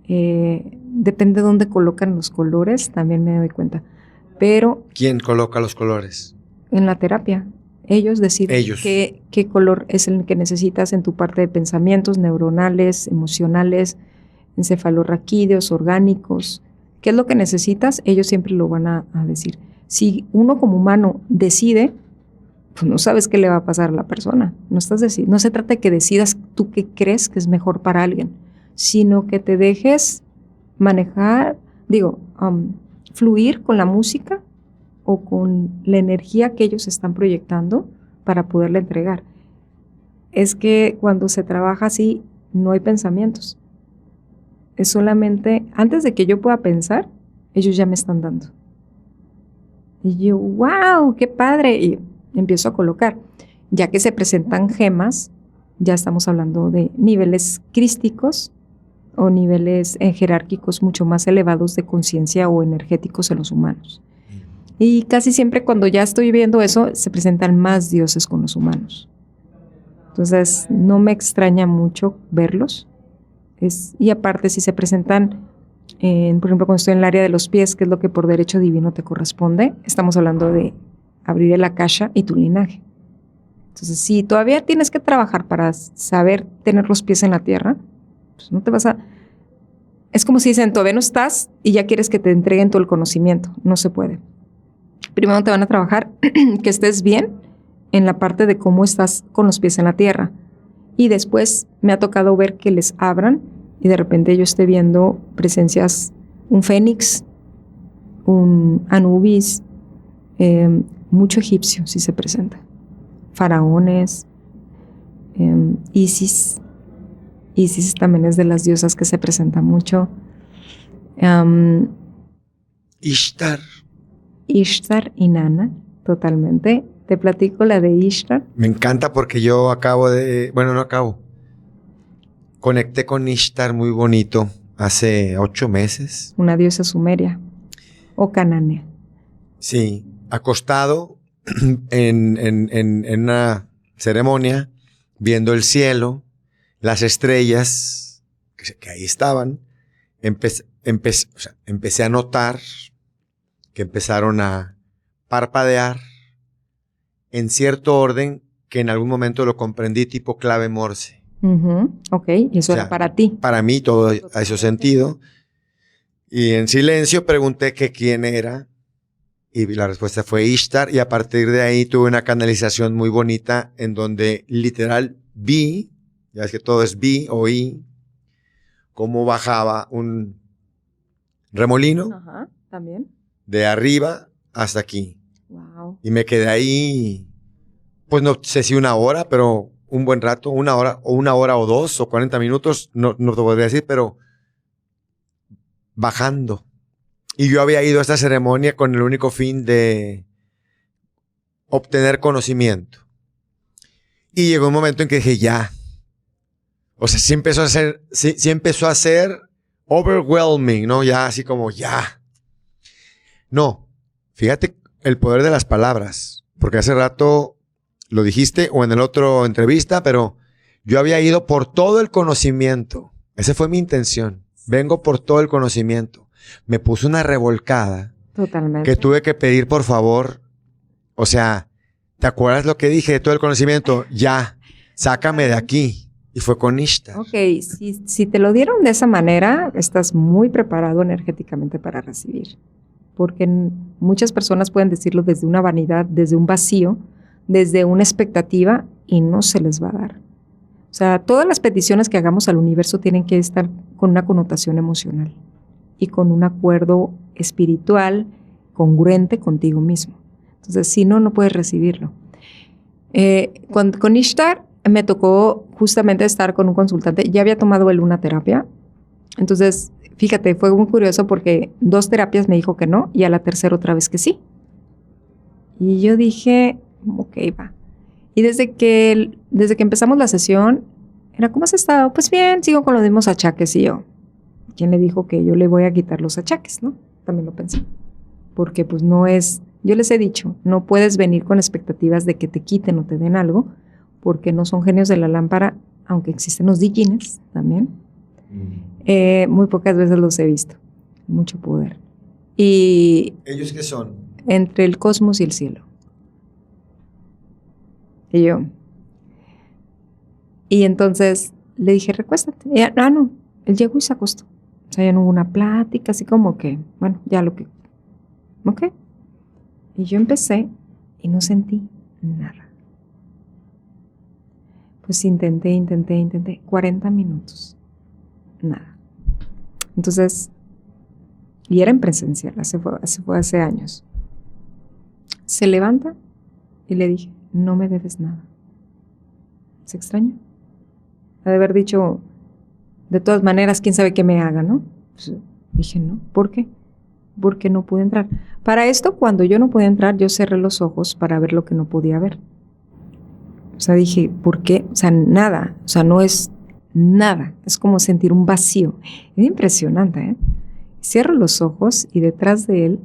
Depende de dónde colocan los colores, también me doy cuenta. Pero ¿quién coloca los colores? En la terapia. Ellos deciden qué color es el que necesitas en tu parte de pensamientos neuronales, emocionales, encefalorraquídeos, orgánicos. ¿Qué es lo que necesitas? Ellos siempre lo van a decir. Si uno como humano decide, pues no sabes qué le va a pasar a la persona. No se trata de que decidas tú qué crees que es mejor para alguien, sino que te dejes manejar, fluir con la música o con la energía que ellos están proyectando para poderla entregar. Es que cuando se trabaja así, no hay pensamientos. Es solamente, antes de que yo pueda pensar, ellos ya me están dando. Y yo, wow, qué padre. Y empiezo a colocar. Ya que se presentan gemas, ya estamos hablando de niveles crísticos o niveles jerárquicos mucho más elevados de conciencia o energéticos en los humanos. Y casi siempre cuando ya estoy viendo eso, se presentan más dioses con los humanos. Entonces, no me extraña mucho verlos. Y aparte, si se presentan, por ejemplo, cuando estoy en el área de los pies, que es lo que por derecho divino te corresponde, estamos hablando de abrir el akasha y tu linaje. Entonces, si todavía tienes que trabajar para saber tener los pies en la tierra, pues no te vas a... Es como si dicen, todavía no estás y ya quieres que te entreguen todo el conocimiento. No se puede. Primero te van a trabajar que estés bien en la parte de cómo estás con los pies en la tierra. Y después me ha tocado ver que les abran y de repente yo esté viendo presencias, un fénix, un Anubis, mucho egipcio si se presenta, faraones, Isis. Isis también es de las diosas que se presenta mucho. Ishtar. Ishtar y Nana, totalmente. Te platico la de Ishtar. Me encanta porque yo conecté con Ishtar muy bonito hace 8 meses. Una diosa sumeria o cananea. Sí, acostado en una ceremonia, viendo el cielo, las estrellas que ahí estaban, empecé a notar que empezaron a parpadear en cierto orden que en algún momento lo comprendí tipo clave Morse. Ok, y eso era para ti. Para mí todo a ese sentido. Y en silencio pregunté que quién era y la respuesta fue Ishtar, y a partir de ahí tuve una canalización muy bonita en donde literal vi, ya ves que todo es vi, oí, cómo bajaba un remolino. Ajá, también. De arriba hasta aquí. Wow. Y me quedé ahí, pues no sé si 1 hora, pero un buen rato, 1 hora o 2 o 40 minutos, no te podría decir, pero bajando. Y yo había ido a esta ceremonia con el único fin de obtener conocimiento. Y llegó un momento en que dije, ya. O sea, sí empezó a ser overwhelming, ¿no? Ya así como, ya. No, fíjate el poder de las palabras, porque hace rato lo dijiste o en el otro entrevista, pero yo había ido por todo el conocimiento. Esa fue mi intención. Vengo por todo el conocimiento. Me puse una revolcada. Totalmente. Que tuve que pedir por favor. O sea, ¿te acuerdas lo que dije de todo el conocimiento? Ya, sácame de aquí. Y fue con Ishtar. Ok, si te lo dieron de esa manera, estás muy preparado energéticamente para recibir. Porque muchas personas pueden decirlo desde una vanidad, desde un vacío, desde una expectativa, y no se les va a dar. O sea, todas las peticiones que hagamos al universo tienen que estar con una connotación emocional y con un acuerdo espiritual congruente contigo mismo. Entonces, si no, no puedes recibirlo. Con Ishtar me tocó justamente estar con un consultante. Ya había tomado él una terapia. Entonces, fíjate, fue muy curioso porque 2 terapias me dijo que no y a la tercera otra vez que sí. Y yo dije, ok, va. Y desde que empezamos la sesión, era, ¿cómo has estado? Pues bien, sigo con los mismos achaques. Y yo, ¿quién le dijo que yo le voy a quitar los achaques, no? También lo pensé. Porque pues no es, yo les he dicho, no puedes venir con expectativas de que te quiten o te den algo, porque no son genios de la lámpara, aunque existen los dijines también. Muy pocas veces los he visto. Mucho poder. Y ¿Ellos qué son? entre el cosmos y el cielo. Y entonces le dije, recuéstate. Y ella, no, él llegó y se acostó. O sea, ya no hubo una plática, así como que, bueno, ya lo que... Ok. Y yo empecé y no sentí nada. Pues intenté, 40 minutos. nada. Entonces, y era en presencial, fue hace años. Se levanta y le dije, no me debes nada. ¿Se extraño? Ha de haber dicho, de todas maneras, quién sabe qué me haga, ¿no? Pues, dije, no. ¿Por qué? Porque no pude entrar. Para esto, cuando yo no podía entrar, yo cerré los ojos para ver lo que no podía ver. O sea, dije, ¿por qué? O sea, nada. O sea, no es nada. Es como sentir un vacío. Es impresionante, ¿eh? Cierro los ojos y detrás de él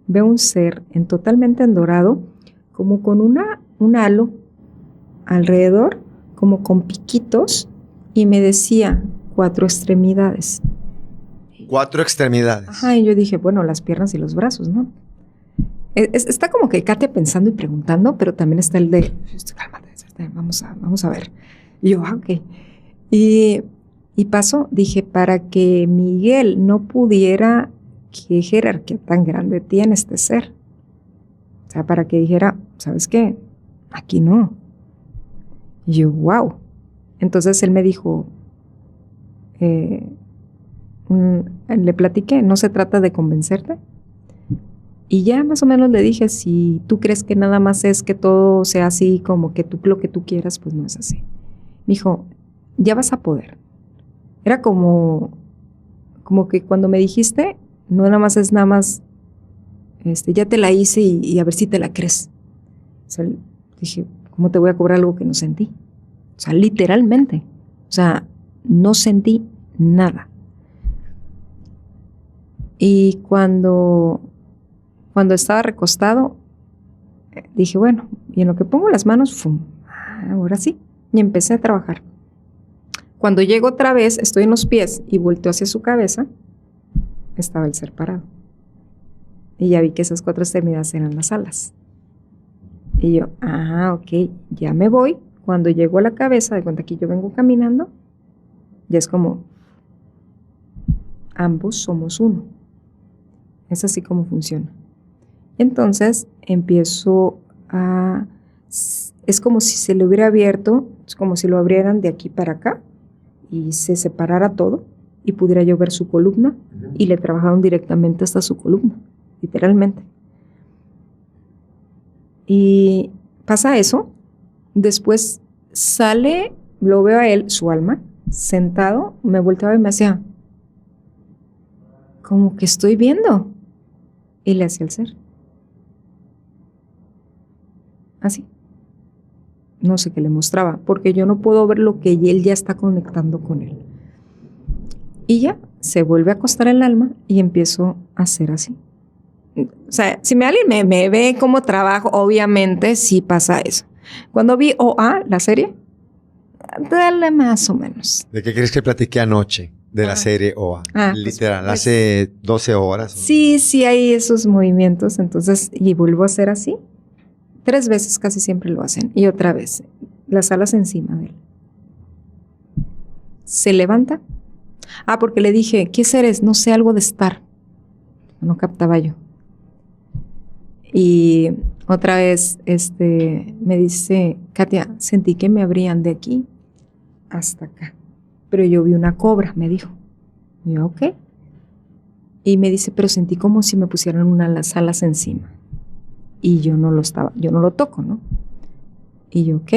veo un ser totalmente en dorado, como con un halo alrededor, como con piquitos, y me decía 4 extremidades. 4 extremidades. Ajá, y yo dije, bueno, las piernas y los brazos, ¿no? Está como que Katia pensando y preguntando, pero también está el de, cálmate, vamos a ver. Y yo, ok. Y pasó, dije, para que Miguel no pudiera, qué jerarquía tan grande tiene este ser. O sea, para que dijera, ¿sabes qué? Aquí no. Y yo, wow. Entonces él me dijo, le platiqué, no se trata de convencerte. Y ya más o menos le dije, si tú crees que nada más es que todo sea así, como que tú lo que tú quieras, pues no es así. Me dijo, ya vas a poder. Era como que cuando me dijiste, no nada más, ya te la hice y a ver si te la crees. O sea, dije, ¿cómo te voy a cobrar algo que no sentí? O sea, literalmente. O sea, no sentí nada. Y cuando estaba recostado, dije, bueno, y en lo que pongo las manos, ¡fum! Ahora sí. Y empecé a trabajar. Cuando llego otra vez, estoy en los pies y volteo hacia su cabeza, estaba el ser parado. Y ya vi que esas 4 extremidades eran las alas. Y yo, ok, ya me voy. Cuando llego a la cabeza, de cuenta que yo vengo caminando, ya es como, ambos somos uno. Es así como funciona. Entonces empiezo es como si se le hubiera abierto, es como si lo abrieran de aquí para acá y se separara todo y pudiera yo ver su columna y le trabajaron directamente hasta su columna, literalmente. Y pasa eso, después sale, lo veo a él, su alma, sentado, me volteaba y me hacía, como que estoy viendo, y le hacía el ser. Así. No sé qué le mostraba, porque yo no puedo ver lo que él ya está conectando con él. Y ya, se vuelve a acostar el alma y empiezo a hacer así. O sea, si alguien me ve cómo trabajo, obviamente sí pasa eso. Cuando vi OA, la serie, dale más o menos. ¿De qué crees que platiqué anoche? De la serie OA. Literal, pues, hace 12 horas. Sí, hay esos movimientos. Entonces, y vuelvo a hacer así. 3 veces casi siempre lo hacen. Y otra vez, las alas encima de él. Se levanta. Porque le dije, ¿qué ser es? No sé, algo de estar. No captaba yo. Y otra vez me dice, Katia, sentí que me abrían de aquí hasta acá. Pero yo vi una cobra, me dijo. Y yo, ok. Y me dice, pero sentí como si me pusieran las alas encima. Y yo no lo toco, ¿no? Y yo, ok.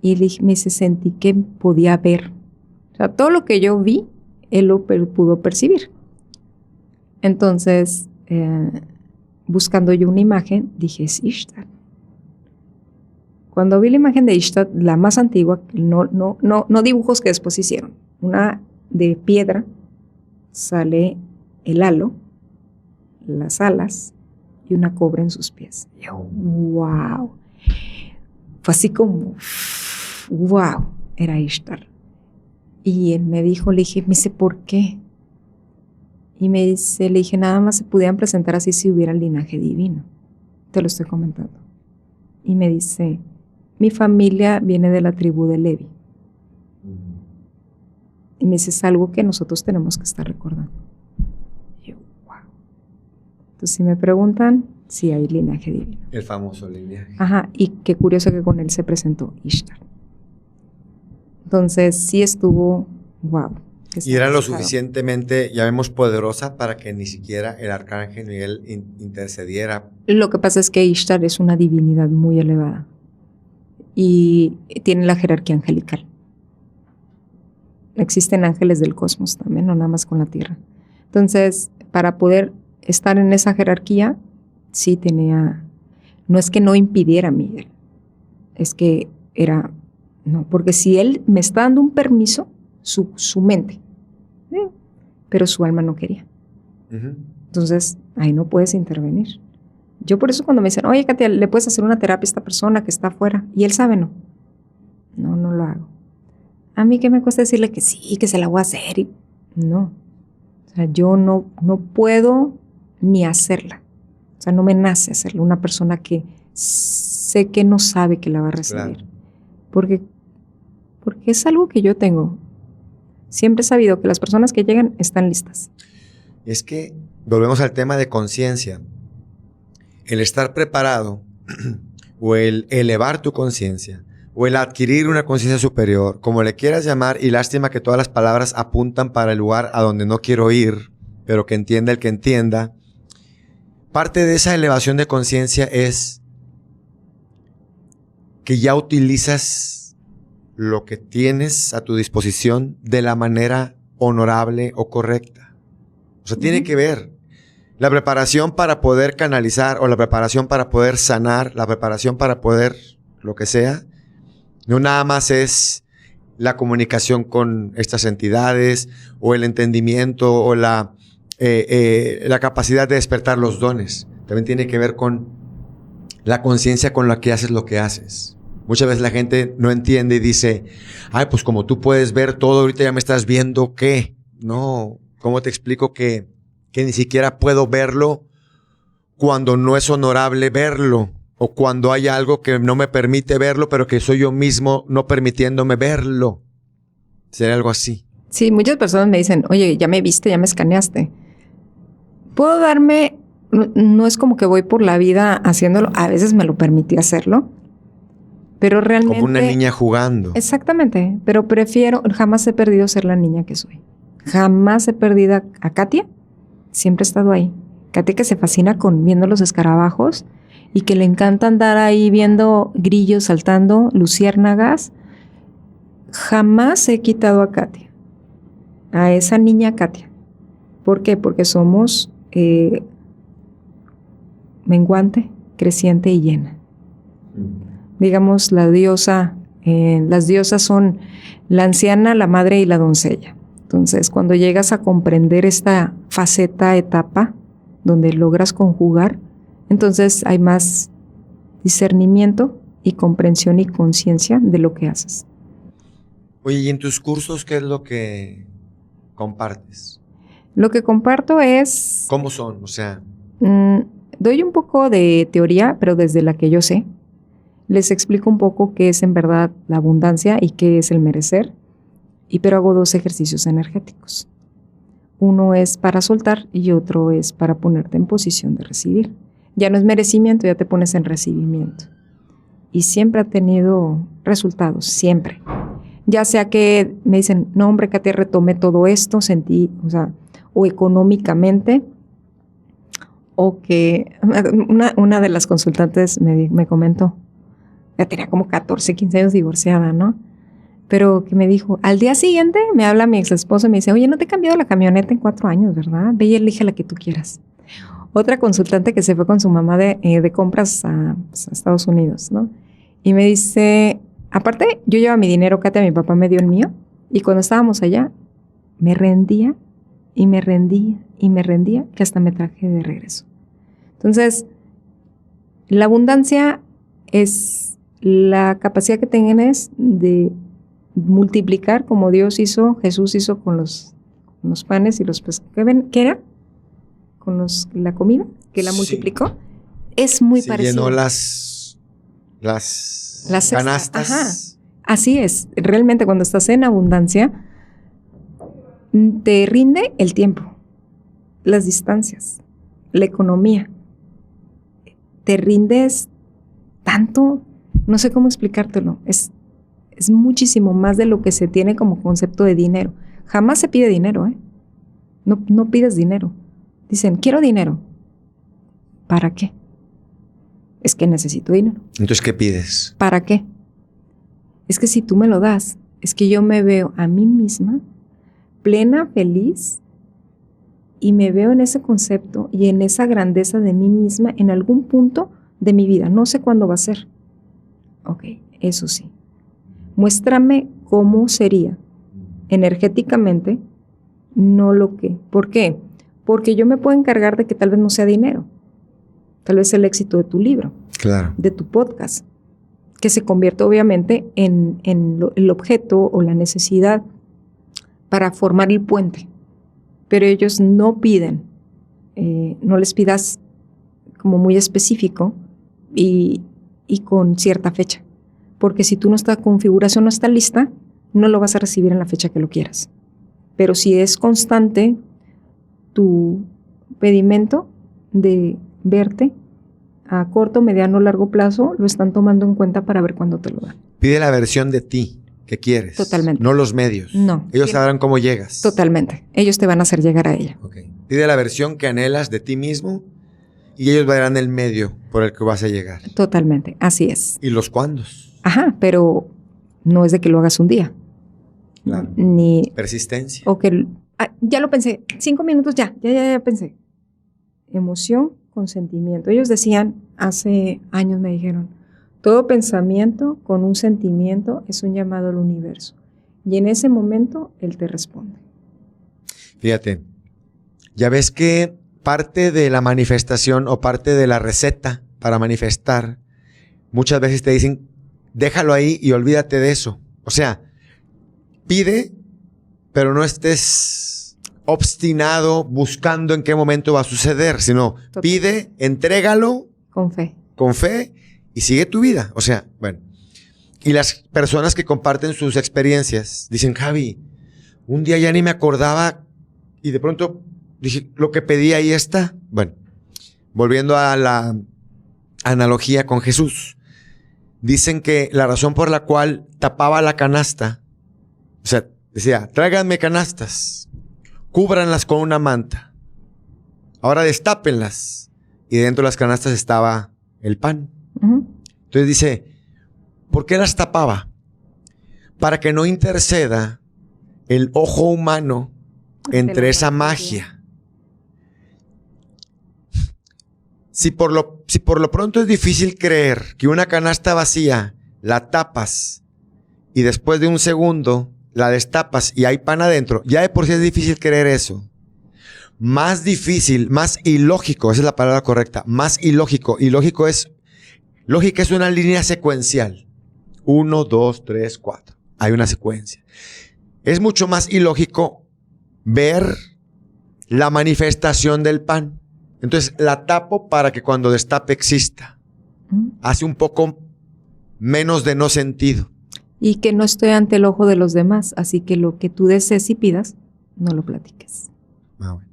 Y me dice, sentí que podía ver. O sea, todo lo que yo vi, él lo pudo percibir. Entonces, buscando yo una imagen, dije, es Ishtar. Cuando vi la imagen de Ishtar, la más antigua, no dibujos que después hicieron, una de piedra, sale el halo, las alas y una cobra en sus pies. Y yo, wow. Fue así como, wow, era Ishtar. Y él me dice, ¿por qué? Y le dije, nada más se pudieran presentar así si hubiera linaje divino. Te lo estoy comentando. Y me dice, mi familia viene de la tribu de Levi. Y me dice, es algo que nosotros tenemos que estar recordando. Y yo, wow. Entonces, si me preguntan, sí hay linaje divino. El famoso linaje. Ajá, y qué curioso que con él se presentó Ishtar. Entonces, sí estuvo, wow. Y era lo suficientemente, ya vemos, poderosa para que ni siquiera el arcángel Miguel intercediera. Lo que pasa es que Ishtar es una divinidad muy elevada y tiene la jerarquía angelical. Existen ángeles del cosmos también, no nada más con la tierra. Entonces, para poder estar en esa jerarquía, sí tenía... No es que no impidiera a Miguel, es que era... No, porque si él me está dando un permiso, su mente, pero su alma no quería. Uh-huh. Entonces, ahí no puedes intervenir. Yo por eso cuando me dicen, oye, Katia, ¿le puedes hacer una terapia a esta persona que está afuera? Y él sabe, no. No lo hago. A mí qué me cuesta decirle que sí, que se la voy a hacer. Y no. O sea, yo no puedo ni hacerla. O sea, no me nace hacerla. Una persona que sé que no sabe que la va a recibir. Claro. Porque es algo que yo tengo. Siempre he sabido que las personas que llegan están listas. Es que volvemos al tema de conciencia. El estar preparado o el elevar tu conciencia o el adquirir una conciencia superior, como le quieras llamar, y lástima que todas las palabras apuntan para el lugar a donde no quiero ir, pero que entienda el que entienda. Parte de esa elevación de conciencia es que ya utilizas lo que tienes a tu disposición de la manera honorable o correcta. O sea, tiene que ver la preparación para poder canalizar o la preparación para poder sanar, la preparación para poder lo que sea. No nada más es la comunicación con estas entidades o el entendimiento o la capacidad de despertar los dones. También tiene que ver con la conciencia con la que haces lo que haces. Muchas veces la gente no entiende y dice, ay, pues como tú puedes ver todo, ahorita ya me estás viendo, ¿qué? No, ¿cómo te explico que ni siquiera puedo verlo cuando no es honorable verlo? O cuando hay algo que no me permite verlo, pero que soy yo mismo no permitiéndome verlo. Sería algo así. Sí, muchas personas me dicen, oye, ya me viste, ya me escaneaste. Puedo darme, no es como que voy por la vida haciéndolo, a veces me lo permití hacerlo, pero realmente... Como una niña jugando. Exactamente, pero prefiero, jamás he perdido ser la niña que soy. Jamás he perdido a Katia, siempre he estado ahí. Katia que se fascina con viendo los escarabajos y que le encanta andar ahí viendo grillos saltando, luciérnagas. Jamás he quitado a Katia, a esa niña Katia. ¿Por qué? Porque somos menguante, creciente y llena. Digamos, la diosa, las diosas son la anciana, la madre y la doncella. Entonces, cuando llegas a comprender esta faceta, etapa, donde logras conjugar, entonces hay más discernimiento y comprensión y conciencia de lo que haces. Oye, ¿y en tus cursos qué es lo que compartes? Lo que comparto es... ¿Cómo son? O sea... doy un poco de teoría, pero desde la que yo sé. Les explico un poco qué es en verdad la abundancia y qué es el merecer. Pero hago 2 ejercicios energéticos. Uno es para soltar y otro es para ponerte en posición de recibir. Ya no es merecimiento, ya te pones en recibimiento. Y siempre ha tenido resultados, siempre. Ya sea que me dicen, no hombre, Katia, retomé todo esto, sentí, o económicamente, o que una de las consultantes me comentó, ya tenía como 14, 15 años divorciada, ¿no? Pero que me dijo, al día siguiente me habla mi ex esposo y me dice, oye, no te he cambiado la camioneta en 4 años, ¿verdad? Ve y elige la que tú quieras. Otra consultante que se fue con su mamá de compras a Estados Unidos, ¿no? Y me dice, aparte, yo llevaba mi dinero, Katia, mi papá me dio el mío, y cuando estábamos allá, me rendía, y me rendía, y me rendía, que hasta me traje de regreso. Entonces, la abundancia es la capacidad que tienes de multiplicar como Dios hizo, Jesús hizo con los panes y los peces. ¿Qué era? Con la comida, que la multiplicó. Es muy parecido. Llenó las canastas. Ajá. Así es. Realmente cuando estás en abundancia, te rinde el tiempo, las distancias, la economía. Te rindes tanto, no sé cómo explicártelo. Es muchísimo más de lo que se tiene como concepto de dinero. Jamás se pide dinero, ¿eh? No pides dinero. Dicen, quiero dinero. ¿Para qué? Es que necesito dinero. Entonces, ¿qué pides? ¿Para qué? Es que si tú me lo das, es que yo me veo a mí misma plena, feliz, y me veo en ese concepto y en esa grandeza de mí misma en algún punto de mi vida. No sé cuándo va a ser. Ok, eso sí. Muéstrame cómo sería energéticamente, no lo que. ¿Por qué? Porque yo me puedo encargar de que tal vez no sea dinero. Tal vez el éxito de tu libro, claro, de tu podcast, que se convierte obviamente en el objeto o la necesidad para formar el puente. Pero ellos no piden, no les pidas como muy específico y con cierta fecha. Porque si tú esta configuración no está lista, no lo vas a recibir en la fecha que lo quieras. Pero si es constante tu pedimento de verte a corto, mediano, largo plazo, lo están tomando en cuenta para ver cuándo te lo dan. Pide la versión de ti que quieres. Totalmente. No los medios. No. Ellos sabrán cómo llegas. Totalmente. Ellos te van a hacer llegar a ella. Okay. Pide la versión que anhelas de ti mismo y ellos verán el medio por el que vas a llegar. Totalmente. Así es. ¿Y los cuándos? Ajá, pero no es de que lo hagas un día. Claro. Ni... Persistencia. O que... ya lo pensé. 5 minutos ya pensé. Emoción con sentimiento. Ellos decían, hace años me dijeron, todo pensamiento con un sentimiento es un llamado al universo. Y en ese momento, él te responde. Fíjate, ya ves que parte de la manifestación o parte de la receta para manifestar, muchas veces te dicen, déjalo ahí y olvídate de eso. O sea, pide, pero no estés obstinado buscando en qué momento va a suceder, sino Total. Pide, entrégalo con fe y sigue tu vida. O sea, bueno. Y las personas que comparten sus experiencias dicen, Javi, un día ya ni me acordaba y de pronto dije, lo que pedí ahí está. Bueno, volviendo a la analogía con Jesús, dicen que la razón por la cual tapaba la canasta, o sea, decía, tráiganme canastas, cúbranlas con una manta, ahora destápenlas, y dentro de las canastas estaba el pan. Uh-huh. Entonces dice, ¿por qué las tapaba? Para que no interceda el ojo humano entre esa magia. Si por lo pronto es difícil creer que una canasta vacía la tapas y después de un segundo la destapas y hay pan adentro, ya de por sí es difícil creer eso. Más difícil, más ilógico, esa es la palabra correcta, más ilógico. Lógica es una línea secuencial. 1, 2, 3, 4. Hay una secuencia. Es mucho más ilógico ver la manifestación del pan. Entonces la tapo para que cuando destape exista. Hace un poco menos de no sentido. Y que no estoy ante el ojo de los demás, así que lo que tú desees y pidas, no lo platiques. Ah, bueno.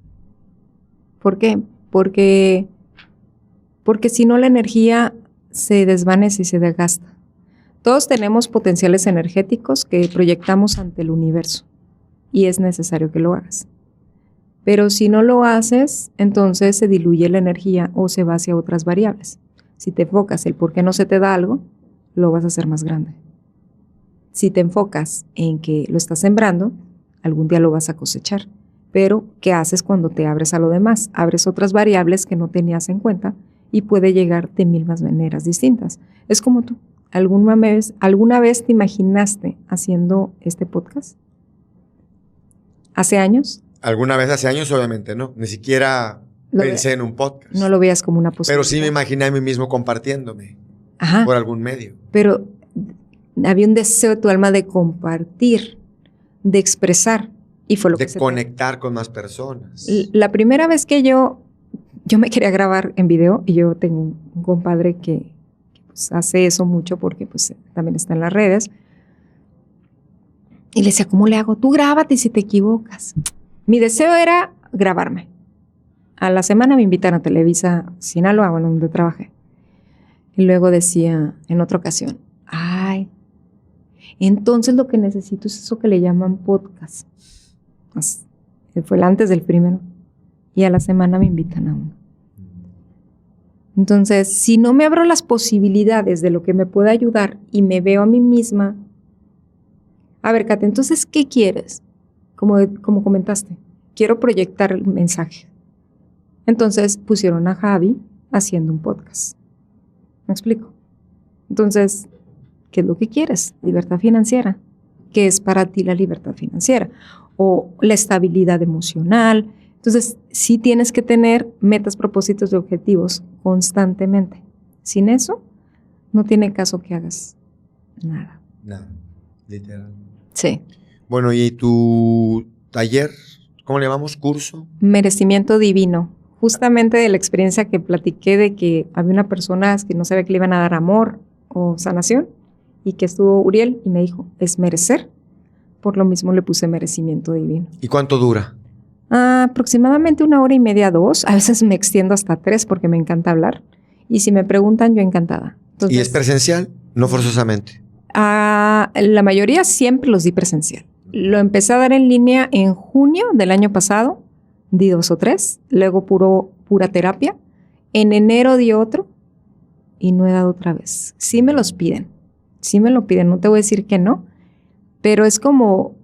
¿Por qué? Porque si no la energía se desvanece y se desgasta. Todos tenemos potenciales energéticos que proyectamos ante el universo y es necesario que lo hagas. Pero si no lo haces, entonces se diluye la energía o se va hacia otras variables. Si te enfocas el por qué no se te da algo, lo vas a hacer más grande. Si te enfocas en que lo estás sembrando, algún día lo vas a cosechar. Pero, ¿qué haces cuando te abres a lo demás? Abres otras variables que no tenías en cuenta y puede llegar de mil más maneras distintas. Es como tú. ¿Alguna vez te imaginaste haciendo este podcast? ¿Hace años? Alguna vez hace años, obviamente, ¿no? Ni siquiera pensé en un podcast. No lo veías como una posibilidad. Pero sí me imaginé a mí mismo compartiéndome. Ajá. Por algún medio. Pero había un deseo de tu alma de compartir, de expresar. Y fue lo de que conectar con más personas. La primera vez que yo me quería grabar en video, y yo tengo un compadre que pues, hace eso mucho porque pues, también está en las redes. Y le decía, ¿cómo le hago? Tú grábate si te equivocas. Mi deseo era grabarme. A la semana me invitan a Televisa Sinaloa, bueno, donde trabajé. Y luego decía en otra ocasión, ay, entonces lo que necesito es eso que le llaman podcast. Fue el antes del primero. Y a la semana me invitan a uno. Entonces, si no me abro las posibilidades de lo que me pueda ayudar y me veo a mí misma, a ver, Kate, entonces, ¿qué quieres? Como comentaste, quiero proyectar el mensaje. Entonces pusieron a Javi haciendo un podcast. ¿Me explico? Entonces, ¿qué es lo que quieres? Libertad financiera. ¿Qué es para ti la libertad financiera? O la estabilidad emocional. Entonces, sí tienes que tener metas, propósitos y objetivos constantemente. Sin eso, no tiene caso que hagas nada. Nada, literal. Sí. Bueno, ¿y tu taller? ¿Cómo le llamamos? ¿Curso? Merecimiento divino. Justamente de la experiencia que platiqué de que había una persona que no sabía que le iban a dar amor o sanación y que estuvo Uriel y me dijo, es merecer. Por lo mismo le puse merecimiento divino. ¿Y cuánto dura? Aproximadamente 1 hora y media, 2. A veces me extiendo hasta 3 porque me encanta hablar. Y si me preguntan, yo encantada. Entonces, ¿y es presencial? No forzosamente. La mayoría siempre los di presencial. Lo empecé a dar en línea en junio del año pasado. Di 2 o 3. Luego pura terapia. En enero di otro. Y no he dado otra vez. Sí me los piden. Sí me lo piden. No te voy a decir que no. Pero es como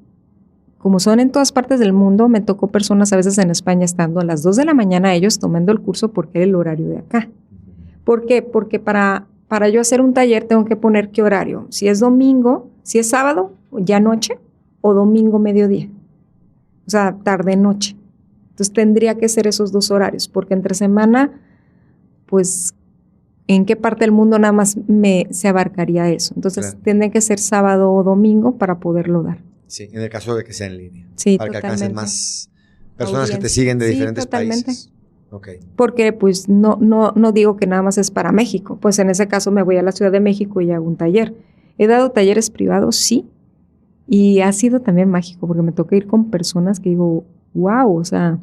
son en todas partes del mundo, me tocó personas a veces en España estando a las 2 de la mañana ellos tomando el curso porque era el horario de acá. ¿Por qué? Porque para yo hacer un taller tengo que poner qué horario. Si es domingo, si es sábado, ya noche, o domingo mediodía. O sea, tarde-noche. Entonces tendría que ser esos 2 horarios, porque entre semana, pues, ¿en qué parte del mundo nada más se abarcaría eso? Entonces Claro. Tendría que ser sábado o domingo para poderlo dar. Sí, en el caso de que sea en línea. Sí, para que totalmente. alcancen más personas que te Audiencia. siguen de Sí, diferentes totalmente. países. Ok. Porque pues no digo que nada más es para México. Pues en ese caso me voy a la Ciudad de México y hago un taller. He dado talleres privados, sí. Y ha sido también mágico porque me toca ir con personas que digo, wow, o sea,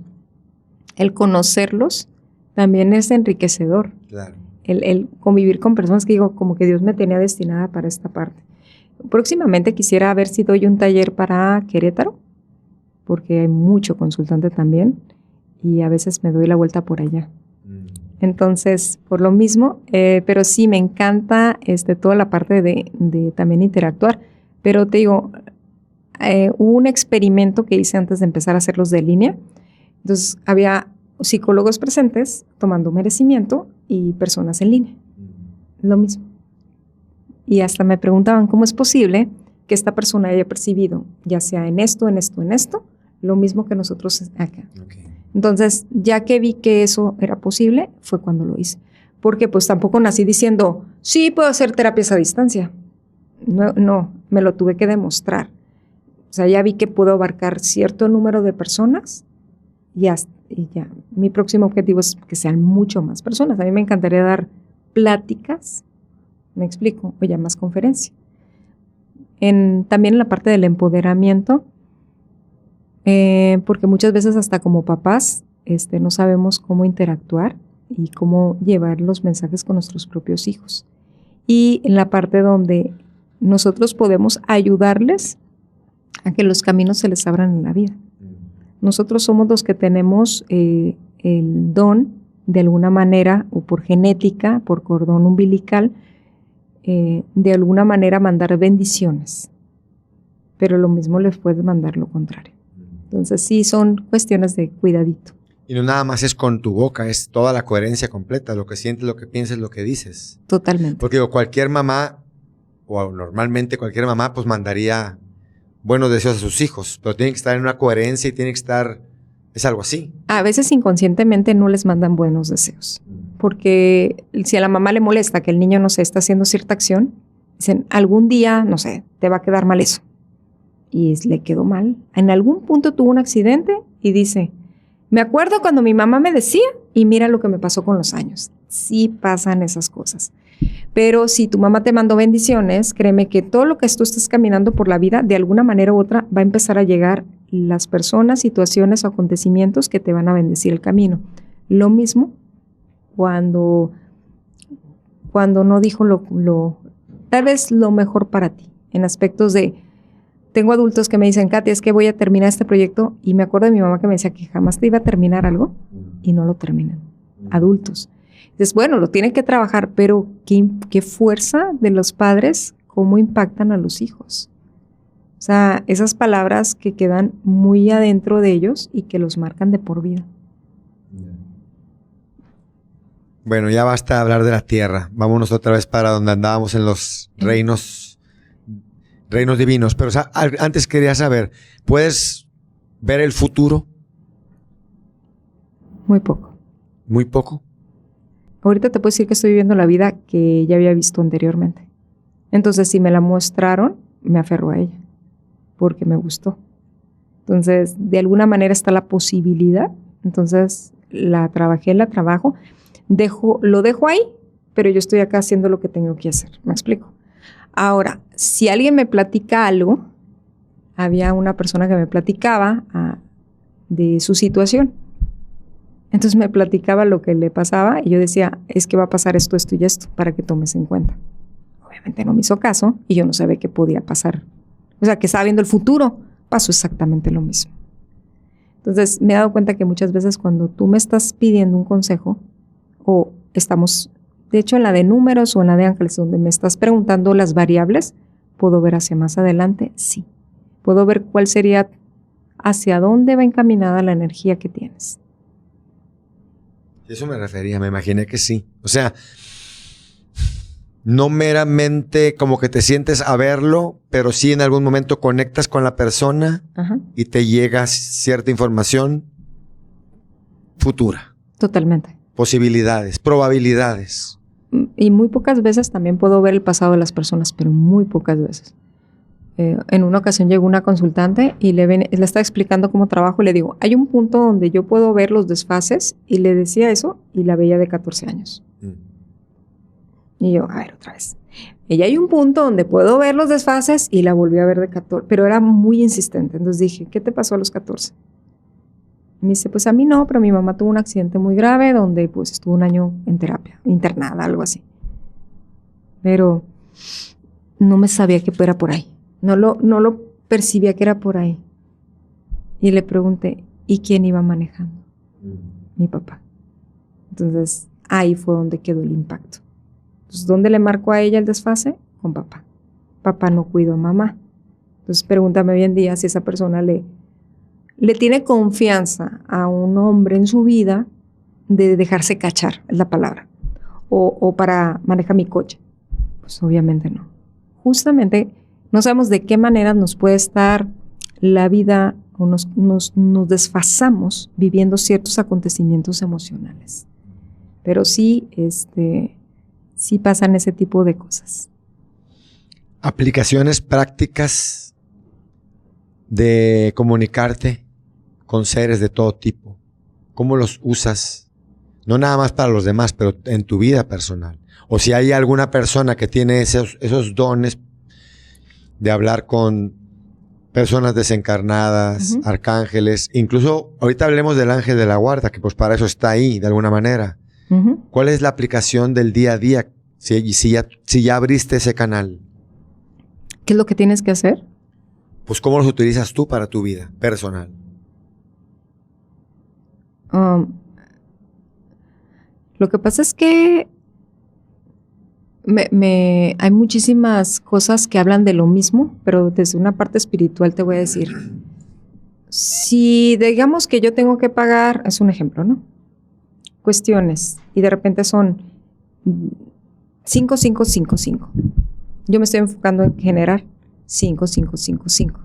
el conocerlos también es enriquecedor. Claro. El convivir con personas que digo, como que Dios me tenía destinada para esta parte. Próximamente quisiera ver si doy un taller para Querétaro, porque hay mucho consultante también y a veces me doy la vuelta por allá. Entonces, por lo mismo, pero sí me encanta toda la parte de también interactuar. Pero te digo, hubo un experimento que hice antes de empezar a hacerlos de línea. Entonces, había psicólogos presentes tomando merecimiento y personas en línea. Lo mismo. Y hasta me preguntaban cómo es posible que esta persona haya percibido, ya sea en esto, lo mismo que nosotros acá. Okay. Entonces, ya que vi que eso era posible, fue cuando lo hice. Porque pues tampoco nací diciendo, sí, puedo hacer terapias a distancia. No, me lo tuve que demostrar. O sea, ya vi que puedo abarcar cierto número de personas y ya. Mi próximo objetivo es que sean mucho más personas. A mí me encantaría dar pláticas, me explico, o ya más conferencia. También en la parte del empoderamiento, porque muchas veces hasta como papás no sabemos cómo interactuar y cómo llevar los mensajes con nuestros propios hijos. Y en la parte donde nosotros podemos ayudarles a que los caminos se les abran en la vida. Nosotros somos los que tenemos el don, de alguna manera, o por genética, por cordón umbilical, de alguna manera mandar bendiciones. Pero lo mismo les puede mandar lo contrario. Entonces sí son cuestiones de cuidadito. Y no nada más es con tu boca, es toda la coherencia completa, lo que sientes, lo que piensas, lo que dices. Totalmente. Porque digo, cualquier mamá, o normalmente cualquier mamá, pues mandaría buenos deseos a sus hijos, pero tiene que estar en una coherencia y tiene que estar, es algo así. A veces inconscientemente no les mandan buenos deseos, porque si a la mamá le molesta que el niño, no sé, está haciendo cierta acción, dicen, algún día, no sé, te va a quedar mal eso. Y le quedó mal. En algún punto tuvo un accidente y dice, me acuerdo cuando mi mamá me decía y mira lo que me pasó con los años. Sí pasan esas cosas. Pero si tu mamá te mandó bendiciones, créeme que todo lo que tú estés caminando por la vida, de alguna manera u otra, va a empezar a llegar las personas, situaciones o acontecimientos que te van a bendecir el camino. Lo mismo cuando no dijo tal vez lo mejor para ti, en aspectos de tengo adultos que me dicen, Katia, es que voy a terminar este proyecto, y me acuerdo de mi mamá que me decía que jamás te iba a terminar algo y no lo terminan. Adultos. Entonces, bueno, lo tienen que trabajar, pero qué fuerza de los padres, cómo impactan a los hijos. O sea, esas palabras que quedan muy adentro de ellos y que los marcan de por vida. Bueno, ya basta hablar de la tierra. Vámonos otra vez para donde andábamos en los reinos divinos. Pero antes quería saber, ¿puedes ver el futuro? Muy poco. ¿Muy poco? Ahorita te puedo decir que estoy viviendo la vida que ya había visto anteriormente. Entonces, si me la mostraron, me aferro a ella, porque me gustó. Entonces, de alguna manera está la posibilidad. Entonces, la trabajé, la trabajo. Lo dejo ahí, pero yo estoy acá haciendo lo que tengo que hacer. ¿Me explico? Ahora, si alguien me platica algo, había una persona que me platicaba de su situación. Entonces me platicaba lo que le pasaba y yo decía, es que va a pasar esto, esto y esto, para que tomes en cuenta. Obviamente no me hizo caso y yo no sabía qué podía pasar. O sea, que estaba viendo el futuro, pasó exactamente lo mismo. Entonces me he dado cuenta que muchas veces cuando tú me estás pidiendo un consejo, o estamos, de hecho en la de números o en la de ángeles, donde me estás preguntando las variables, ¿puedo ver hacia más adelante? Sí. ¿Puedo ver cuál sería, hacia dónde va encaminada la energía que tienes? Eso me refería, me imaginé que sí. O sea, no meramente como que te sientes a verlo, pero sí en algún momento conectas con la persona. Ajá. Y te llega cierta información futura. Totalmente. Posibilidades, probabilidades. Y muy pocas veces también puedo ver el pasado de las personas, pero muy pocas veces. En una ocasión llegó una consultante y le estaba explicando cómo trabajo y le digo, hay un punto donde yo puedo ver los desfases, y le decía eso y la veía de 14 años. Y yo, a ver, otra vez. Y hay un punto donde puedo ver los desfases y la volví a ver de 14, pero era muy insistente. Entonces dije, ¿qué te pasó a los 14? Y me dice, pues a mí no, pero mi mamá tuvo un accidente muy grave donde pues estuvo un año en terapia, internada, algo así. Pero no me sabía que era por ahí. No lo percibía que era por ahí. Y le pregunté, ¿y quién iba manejando? Mi papá. Entonces, ahí fue donde quedó el impacto. Entonces, ¿dónde le marcó a ella el desfase? Con papá. Papá no cuidó a mamá. Entonces, pregúntame hoy en día si esa persona le tiene confianza a un hombre en su vida de dejarse cachar, es la palabra. O para manejar mi coche. Pues obviamente no. Justamente no sabemos de qué manera nos puede estar la vida o nos desfasamos viviendo ciertos acontecimientos emocionales. Pero sí pasan ese tipo de cosas. Aplicaciones prácticas de comunicarte con seres de todo tipo. ¿Cómo los usas? No nada más para los demás, pero en tu vida personal. O si hay alguna persona que tiene esos dones de hablar con personas desencarnadas, arcángeles. Incluso ahorita hablemos del ángel de la guarda, que pues para eso está ahí de alguna manera. ¿Cuál es la aplicación del día a día si ya abriste ese canal? ¿Qué es lo que tienes que hacer? Pues ¿cómo los utilizas tú para tu vida personal? Lo que pasa es que hay muchísimas cosas que hablan de lo mismo, pero desde una parte espiritual te voy a decir. Si digamos que yo tengo que pagar, es un ejemplo, ¿no? Cuestiones, y de repente son 5, 5, 5, 5. Yo me estoy enfocando en generar 5, 5, 5, 5.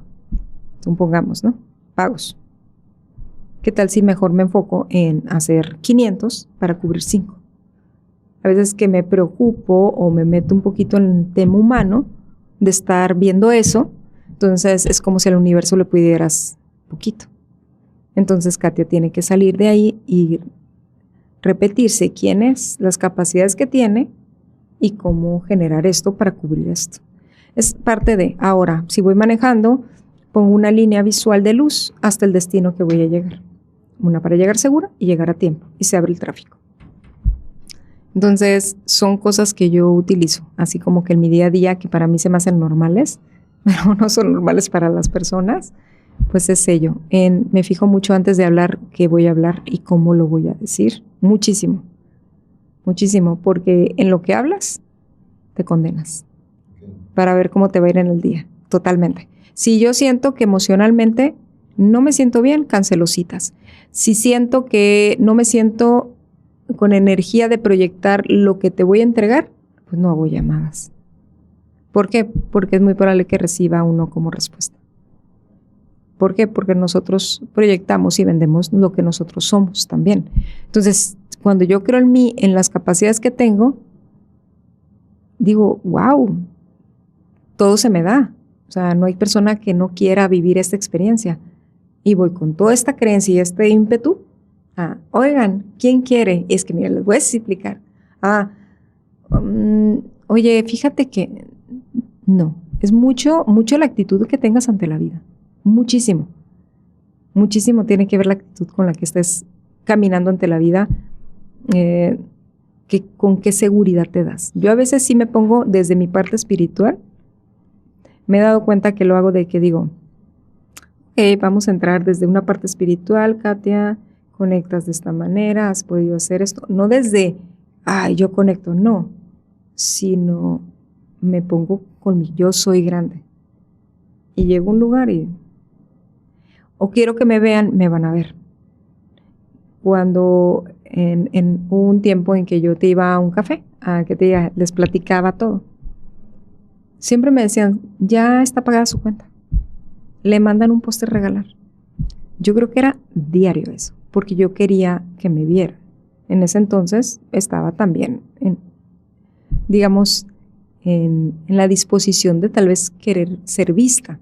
Supongamos, ¿no? Pagos. ¿Qué tal si mejor me enfoco en hacer 500 para cubrir 5? A veces que me preocupo o me meto un poquito en el tema humano de estar viendo eso, entonces es como si al universo le pidieras poquito. Entonces Katia tiene que salir de ahí y repetirse quién es, las capacidades que tiene y cómo generar esto para cubrir esto. Es parte de, ahora, si voy manejando, pongo una línea visual de luz hasta el destino que voy a llegar. Una para llegar segura y llegar a tiempo, y se abre el tráfico. Entonces, son cosas que yo utilizo, así como que en mi día a día, que para mí se me hacen normales, pero no son normales para las personas, pues es ello. Me fijo mucho antes de hablar qué voy a hablar y cómo lo voy a decir. Muchísimo, muchísimo, porque en lo que hablas te condenas para ver cómo te va a ir en el día, totalmente. Si yo siento que emocionalmente no me siento bien, cancelo citas. Si siento que no me siento con energía de proyectar lo que te voy a entregar, pues no hago llamadas. ¿Por qué? Porque es muy probable que reciba uno como respuesta. ¿Por qué? Porque nosotros proyectamos y vendemos lo que nosotros somos también. Entonces, cuando yo creo en mí, en las capacidades que tengo, digo, wow, todo se me da. O sea, no hay persona que no quiera vivir esta experiencia. Y voy con toda esta creencia y este ímpetu. Oigan, ¿quién quiere? Y es que, mira, les voy a explicar. Oye, fíjate que no. Es mucho la actitud que tengas ante la vida. Muchísimo. Muchísimo tiene que ver la actitud con la que estés caminando ante la vida, con qué seguridad te das. Yo a veces sí me pongo desde mi parte espiritual. Me he dado cuenta que lo hago de que digo, vamos a entrar desde una parte espiritual, Katia, conectas de esta manera, has podido hacer esto. No desde, yo conecto, no, sino me pongo con mi yo soy grande. Y llego a un lugar o quiero que me vean, me van a ver. Cuando en un tiempo en que yo te iba a un café, les platicaba todo, siempre me decían, ya está pagada su cuenta. Le mandan un póster regalar. Yo creo que era diario eso, porque yo quería que me vieran. En ese entonces estaba también en la disposición de tal vez querer ser vista.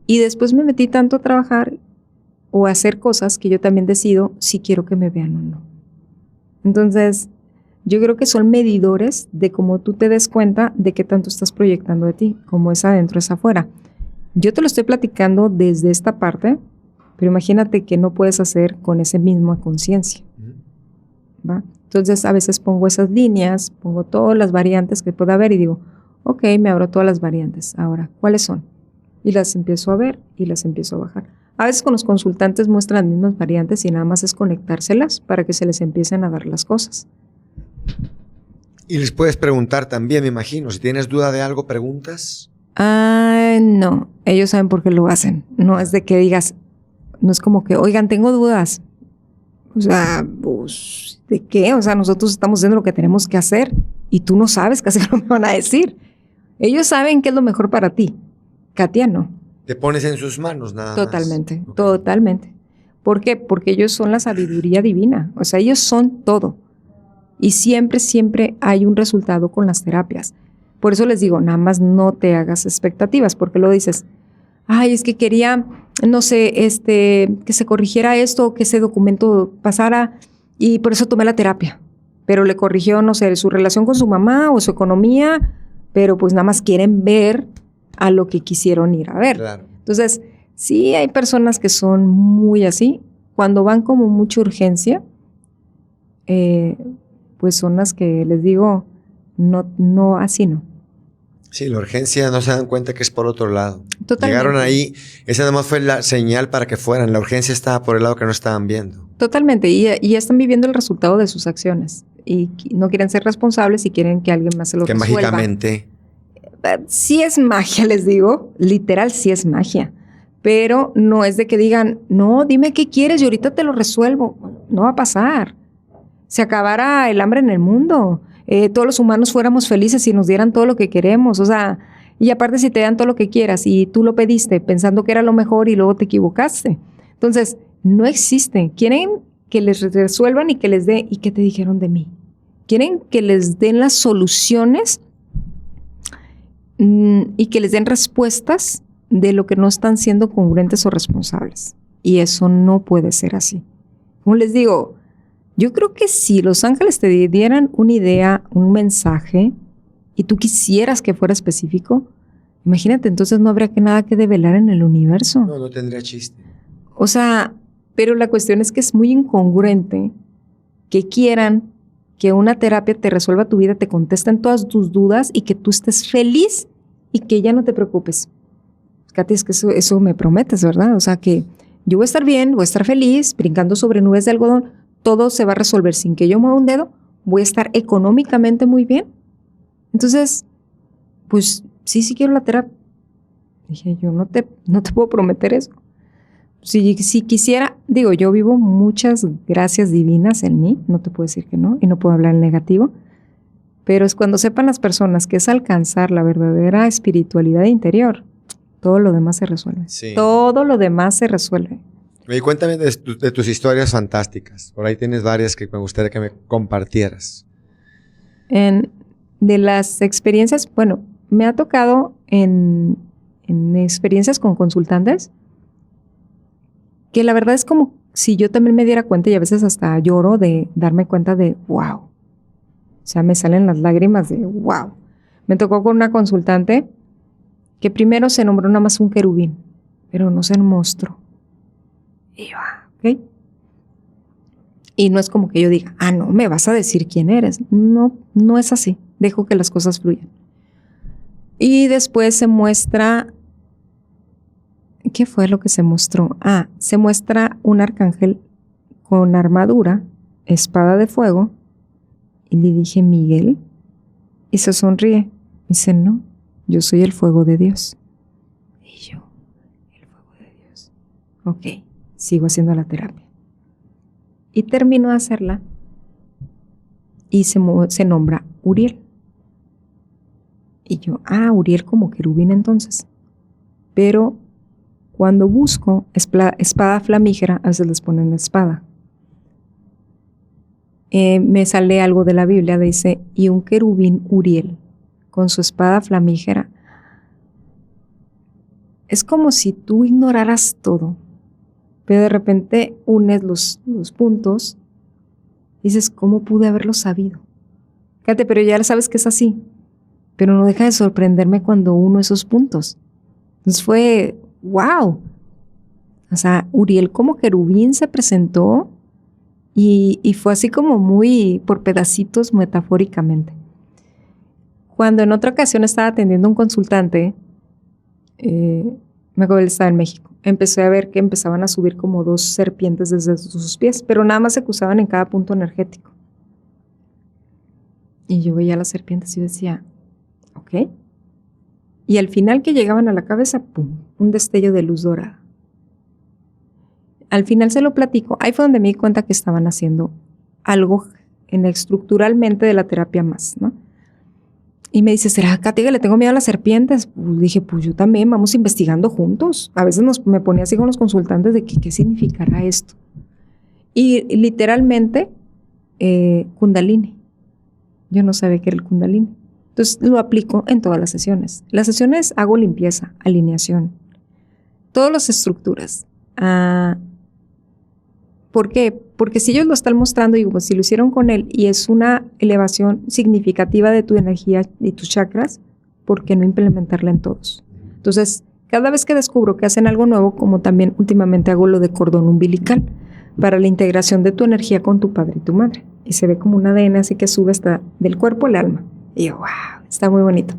Y después me metí tanto a trabajar o a hacer cosas que yo también decido si quiero que me vean o no. Entonces, yo creo que son medidores de cómo tú te des cuenta de qué tanto estás proyectando de ti, como es adentro, es afuera. Yo te lo estoy platicando desde esta parte, pero imagínate que no puedes hacer con esa misma conciencia, ¿va? Entonces, a veces pongo esas líneas, pongo todas las variantes que pueda haber y digo, ok, me abro todas las variantes. Ahora, ¿cuáles son? Y las empiezo a ver y las empiezo a bajar. A veces con los consultantes muestran las mismas variantes y nada más es conectárselas para que se les empiecen a dar las cosas. Y les puedes preguntar también, me imagino, si tienes duda de algo, preguntas. No, ellos saben por qué lo hacen. No es de que digas, no es como que, oigan, tengo dudas. O sea, pues, ¿de qué? O sea, nosotros estamos haciendo lo que tenemos que hacer y tú no sabes qué hacer, lo me van a decir. Ellos saben qué es lo mejor para ti. Katia no. Te pones en sus manos nada Totalmente, más. Okay. Totalmente. ¿Por qué? Porque ellos son la sabiduría divina. O sea, ellos son todo. Y siempre, siempre hay un resultado con las terapias. Por eso les digo, nada más no te hagas expectativas, porque lo dices, es que quería, no sé, que se corrigiera esto, o que ese documento pasara, y por eso tomé la terapia. Pero le corrigió, no sé, su relación con su mamá o su economía, pero pues nada más quieren ver a lo que quisieron ir a ver. Claro. Entonces, sí hay personas que son muy así. Cuando van como mucha urgencia, pues son las que les digo, no, así no. Sí, la urgencia no se dan cuenta que es por otro lado. Totalmente. Llegaron ahí, esa nada más fue la señal para que fueran. La urgencia estaba por el lado que no estaban viendo. Totalmente, y ya están viviendo el resultado de sus acciones. Y no quieren ser responsables y quieren que alguien más se lo resuelva. Que mágicamente. Sí es magia, les digo. Literal, sí es magia. Pero no es de que digan, no, dime qué quieres y ahorita te lo resuelvo. No va a pasar. Se acabara el hambre en el mundo. Todos los humanos fuéramos felices si nos dieran todo lo que queremos. O sea, y aparte si te dan todo lo que quieras y tú lo pediste pensando que era lo mejor y luego te equivocaste. Entonces, no existe. Quieren que les resuelvan y que les dé, ¿y qué te dijeron de mí? Quieren que les den las soluciones y que les den respuestas de lo que no están siendo congruentes o responsables. Y eso no puede ser así. Como les digo, yo creo que si los ángeles te dieran una idea, un mensaje, y tú quisieras que fuera específico, imagínate, entonces no habría nada que develar en el universo. No tendría chiste. O sea, pero la cuestión es que es muy incongruente que quieran que una terapia te resuelva tu vida, te contesten todas tus dudas y que tú estés feliz y que ya no te preocupes. Katy, es que eso me prometes, ¿verdad? O sea, que yo voy a estar bien, voy a estar feliz, brincando sobre nubes de algodón, todo se va a resolver sin que yo mueva un dedo, voy a estar económicamente muy bien. Entonces, pues sí quiero la terapia. Dije, yo no te puedo prometer eso. Si quisiera, digo, yo vivo muchas gracias divinas en mí, no te puedo decir que no, y no puedo hablar en negativo, pero es cuando sepan las personas que es alcanzar la verdadera espiritualidad interior, todo lo demás se resuelve. Sí. Todo lo demás se resuelve. Y cuéntame de tus historias fantásticas. Por ahí tienes varias que me gustaría que me compartieras. De las experiencias, bueno, me ha tocado en experiencias con consultantes que la verdad es como si yo también me diera cuenta y a veces hasta lloro de darme cuenta de wow. O sea, me salen las lágrimas de wow. Me tocó con una consultante que primero se nombró nada más un querubín, pero no se mostró. Y yo, ¿ok? Y no es como que yo diga, no, me vas a decir quién eres. No es así. Dejo que las cosas fluyan. Y después se muestra, ¿qué fue lo que se mostró? Se muestra un arcángel con armadura, espada de fuego. Y le dije, Miguel, y se sonríe. Dice, no, yo soy el fuego de Dios. Y yo, el fuego de Dios. Ok, sigo haciendo la terapia. Y termino de hacerla y se nombra Uriel. Y yo, Uriel como querubín entonces. Pero cuando busco espada flamígera, a veces les ponen espada. Me sale algo de la Biblia, dice, y un querubín Uriel con su espada flamígera. Es como si tú ignoraras todo, pero de repente unes los puntos y dices, ¿cómo pude haberlo sabido? Fíjate, pero ya sabes que es así, pero no deja de sorprenderme cuando uno esos puntos. Entonces fue, wow. O sea, Uriel como querubín se presentó y fue así como muy por pedacitos metafóricamente. Cuando en otra ocasión estaba atendiendo a un consultante, me acuerdo que él estaba en México, empecé a ver que empezaban a subir como 2 serpientes desde sus pies, pero nada más se cruzaban en cada punto energético. Y yo veía las serpientes y decía, ok. Y al final que llegaban a la cabeza, ¡pum!, un destello de luz dorada. Al final se lo platico, ahí fue donde me di cuenta que estaban haciendo algo estructuralmente de la terapia más, ¿no? Y me dice, ¿será, Katy, que le tengo miedo a las serpientes? Pues dije, pues yo también, vamos investigando juntos. A veces me ponía así con los consultantes de qué significará esto. Y literalmente, Kundalini. Yo no sabía qué era el Kundalini. Entonces lo aplico en todas las sesiones. Las sesiones hago limpieza, alineación, todas las estructuras. ¿Por qué? Porque si ellos lo están mostrando, digo, pues si lo hicieron con él y es una elevación significativa de tu energía y tus chakras, ¿por qué no implementarla en todos? Entonces, cada vez que descubro que hacen algo nuevo, como también últimamente hago lo de cordón umbilical, para la integración de tu energía con tu padre y tu madre. Y se ve como un ADN así que sube hasta del cuerpo al alma. Y yo, wow, está muy bonito.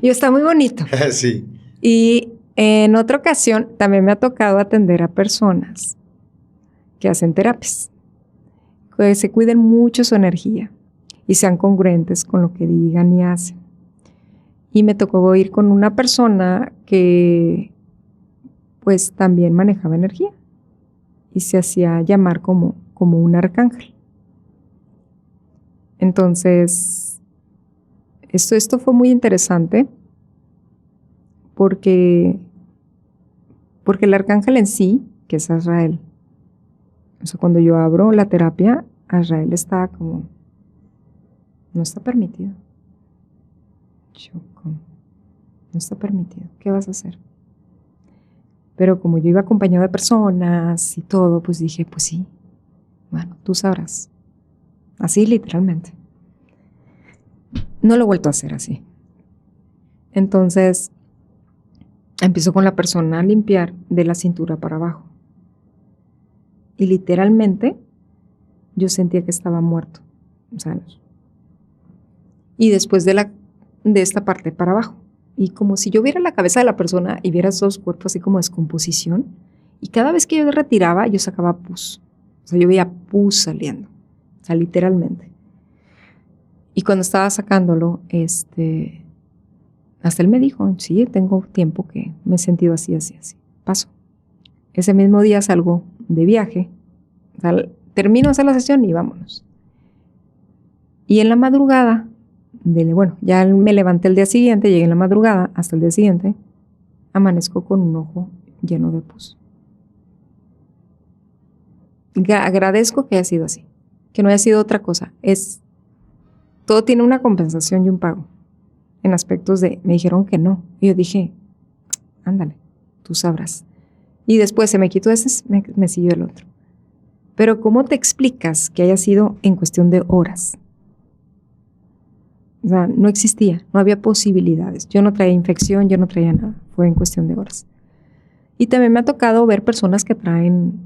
Está muy bonito. Sí. Y en otra ocasión también me ha tocado atender a personas que hacen terapias, que se cuiden mucho su energía y sean congruentes con lo que digan y hacen. Y me tocó ir con una persona que pues también manejaba energía y se hacía llamar como un arcángel. Entonces, esto fue muy interesante porque el arcángel en sí, que es Azrael, o sea, cuando yo abro la terapia, Azrael está como, no está permitido. No está permitido. ¿Qué vas a hacer? Pero como yo iba acompañado de personas y todo, pues dije, pues sí, bueno, tú sabrás. Así literalmente. No lo he vuelto a hacer así. Entonces, empiezo con la persona a limpiar de la cintura para abajo. Y literalmente, yo sentía que estaba muerto. ¿Sabes? Y después de esta parte para abajo. y como si yo viera la cabeza de la persona y viera esos cuerpos así como descomposición. Y cada vez que yo retiraba, yo sacaba pus. O sea, yo veía pus saliendo. O sea, literalmente. Y cuando estaba sacándolo, hasta él me dijo, sí, tengo tiempo que me he sentido así. Paso. Ese mismo día salgo de viaje. O sea, termino de hacer la sesión y vámonos. Y en la madrugada, ya me levanté el día siguiente, llegué en la madrugada hasta el día siguiente, amanezco con un ojo lleno de pus. Agradezco que haya sido así, que no haya sido otra cosa. Todo tiene una compensación y un pago. En aspectos me dijeron que no. Y yo dije, ándale, tú sabrás. Y después se me quitó ese, me siguió el otro. Pero ¿cómo te explicas que haya sido en cuestión de horas? O sea, no existía, no había posibilidades. Yo no traía infección, yo no traía nada. Fue en cuestión de horas. Y también me ha tocado ver personas que traen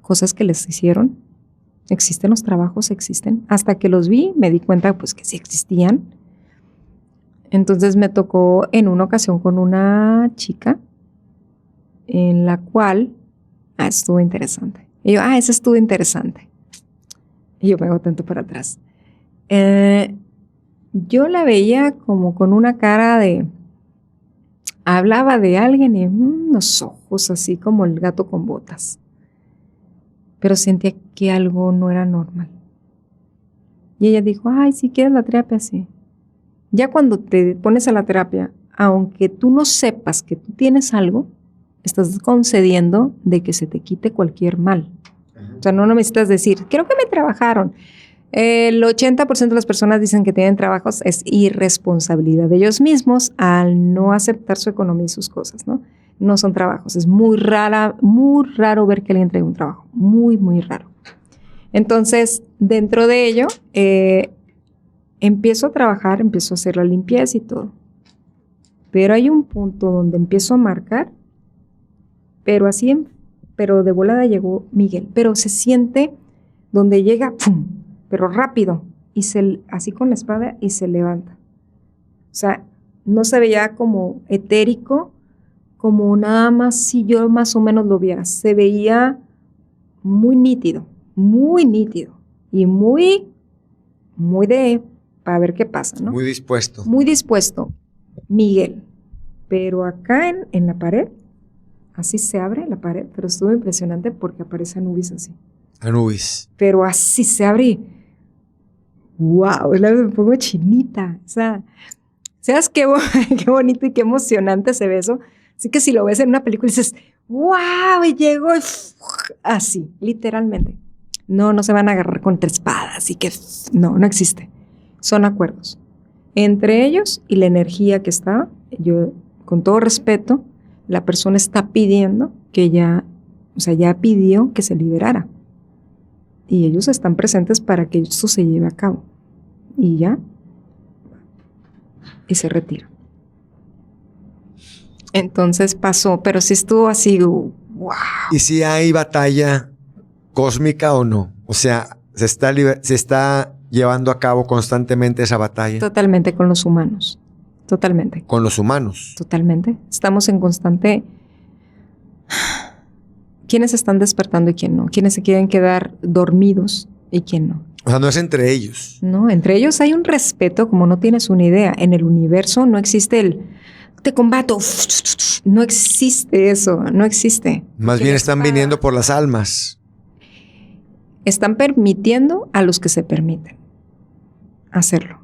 cosas que les hicieron. Existen los trabajos, existen. Hasta que los vi, me di cuenta pues que sí existían. Entonces me tocó en una ocasión con una chica en la cual, estuvo interesante. Y yo, eso estuvo interesante. Y yo me hago tanto para atrás. Yo la veía como con una cara hablaba de alguien y unos ojos así como el gato con botas. Pero sentía que algo no era normal. Y ella dijo, si quieres la terapia, sí. Ya cuando te pones a la terapia, aunque tú no sepas que tú tienes algo, estás concediendo de que se te quite cualquier mal. O sea, no necesitas decir, creo que me trabajaron. El 80% de las personas dicen que tienen trabajos, es irresponsabilidad de ellos mismos al no aceptar su economía y sus cosas, ¿no? No son trabajos, es muy raro ver que alguien traiga un trabajo, muy, muy raro. Entonces, dentro de ello, empiezo a trabajar, empiezo a hacer la limpieza y todo. Pero hay un punto donde empiezo a marcar, pero de volada llegó Miguel, pero se siente donde llega, ¡pum!, pero rápido, y así con la espada y se levanta. O sea, no se veía como etérico, como nada más si yo más o menos lo viera. Se veía muy nítido y muy para ver qué pasa, ¿no? Muy dispuesto. Muy dispuesto, Miguel. Pero acá en la pared, así se abre la pared, pero estuvo impresionante porque aparece Anubis así. Anubis. Pero así se abre. ¡Wow! Me pongo chinita. O sea, ¿sabes qué bonito y qué emocionante se ve eso? Así que si lo ves en una película dices, ¡wow! Y llegó así, literalmente. No se van a agarrar con 3 espadas y que no existe. Son acuerdos. Entre ellos y la energía que está, yo, con todo respeto, la persona está pidiendo que ya pidió que se liberara. Y ellos están presentes para que esto se lleve a cabo. Y ya. Y se retira. Entonces pasó, pero sí estuvo así, wow. ¿Y si hay batalla cósmica o no? O sea, ¿se está llevando a cabo constantemente esa batalla? Totalmente con los humanos. Totalmente. ¿Con los humanos? Totalmente. Estamos en constante... ¿Quiénes están despertando y quién no? ¿Quiénes se quieren quedar dormidos y quién no? O sea, no es entre ellos. No, entre ellos hay un respeto como no tienes una idea. En el universo no existe te combato. No existe eso, no existe. Más bien están viniendo por las almas. Están permitiendo a los que se permiten hacerlo.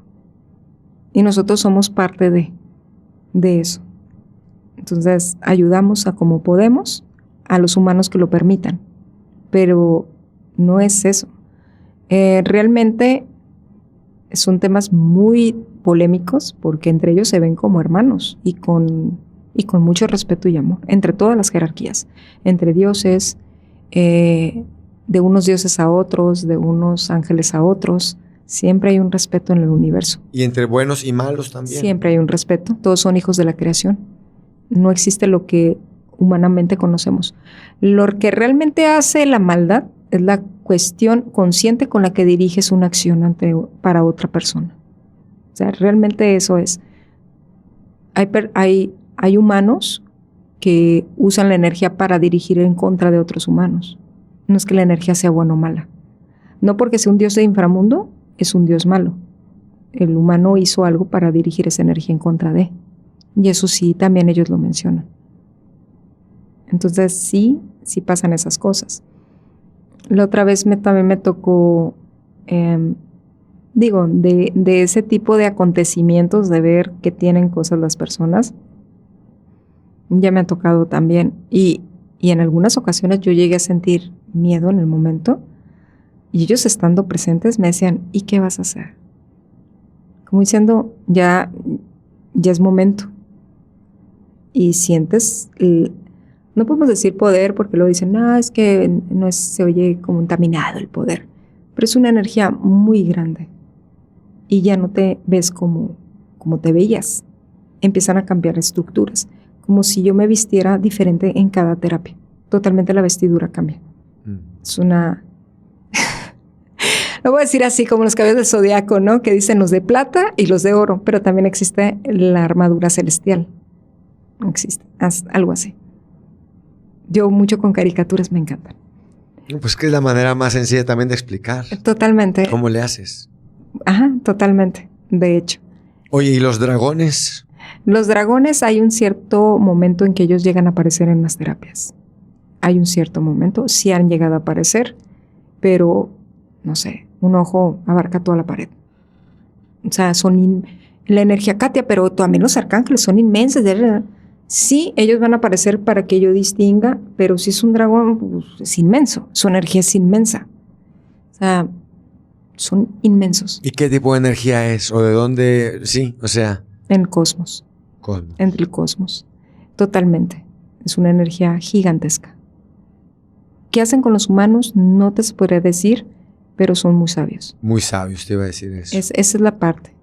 Y nosotros somos parte de eso. Entonces, ayudamos a como podemos a los humanos que lo permitan. Pero no es eso. Realmente son temas muy polémicos porque entre ellos se ven como hermanos y con mucho respeto y amor, entre todas las jerarquías, entre dioses, de unos dioses a otros, de unos ángeles a otros. Siempre hay un respeto en el universo. Y entre buenos y malos también. Siempre hay un respeto. Todos son hijos de la creación. No existe lo que humanamente conocemos. Lo que realmente hace la maldad es la cuestión consciente con la que diriges una acción para otra persona. O sea, realmente eso es. Hay humanos que usan la energía para dirigir en contra de otros humanos. No es que la energía sea buena o mala. No porque sea un dios de inframundo, es un dios malo. El humano hizo algo para dirigir esa energía en contra de. Y eso sí, también ellos lo mencionan. Entonces sí pasan esas cosas. La otra vez también me tocó, de ese tipo de acontecimientos, de ver que tienen cosas las personas, ya me ha tocado también. Y en algunas ocasiones yo llegué a sentir miedo en el momento, y ellos estando presentes me decían, ¿y qué vas a hacer? Como diciendo, ya es momento. Y sientes, no podemos decir poder porque lo dicen, no, es que se oye como contaminado el poder, pero es una energía muy grande y ya no te ves como te veías. Empiezan a cambiar estructuras, como si yo me vistiera diferente en cada terapia. Totalmente la vestidura cambia. Es una... Lo voy a decir así como los caballeros del zodiaco, ¿no? Que dicen los de plata y los de oro, pero también existe la armadura celestial. No existe, algo así. Yo mucho con caricaturas me encantan. Pues que es la manera más sencilla también de explicar. Totalmente. ¿Cómo le haces? Ajá, totalmente, de hecho. Oye, ¿y los dragones? Los dragones hay un cierto momento en que ellos llegan a aparecer en las terapias. Hay un cierto momento, sí han llegado a aparecer, pero, no sé, un ojo abarca toda la pared. O sea, la energía Katia, pero también los arcángeles son inmensos. Sí, ellos van a aparecer para que yo distinga, pero si es un dragón, pues, es inmenso. Su energía es inmensa. O sea, son inmensos. ¿Y qué tipo de energía es? ¿O de dónde? Sí, o sea... En el cosmos. Entre el cosmos. Totalmente. Es una energía gigantesca. ¿Qué hacen con los humanos? No te podría decir, pero son muy sabios. Muy sabios, te iba a decir eso. Esa es la parte.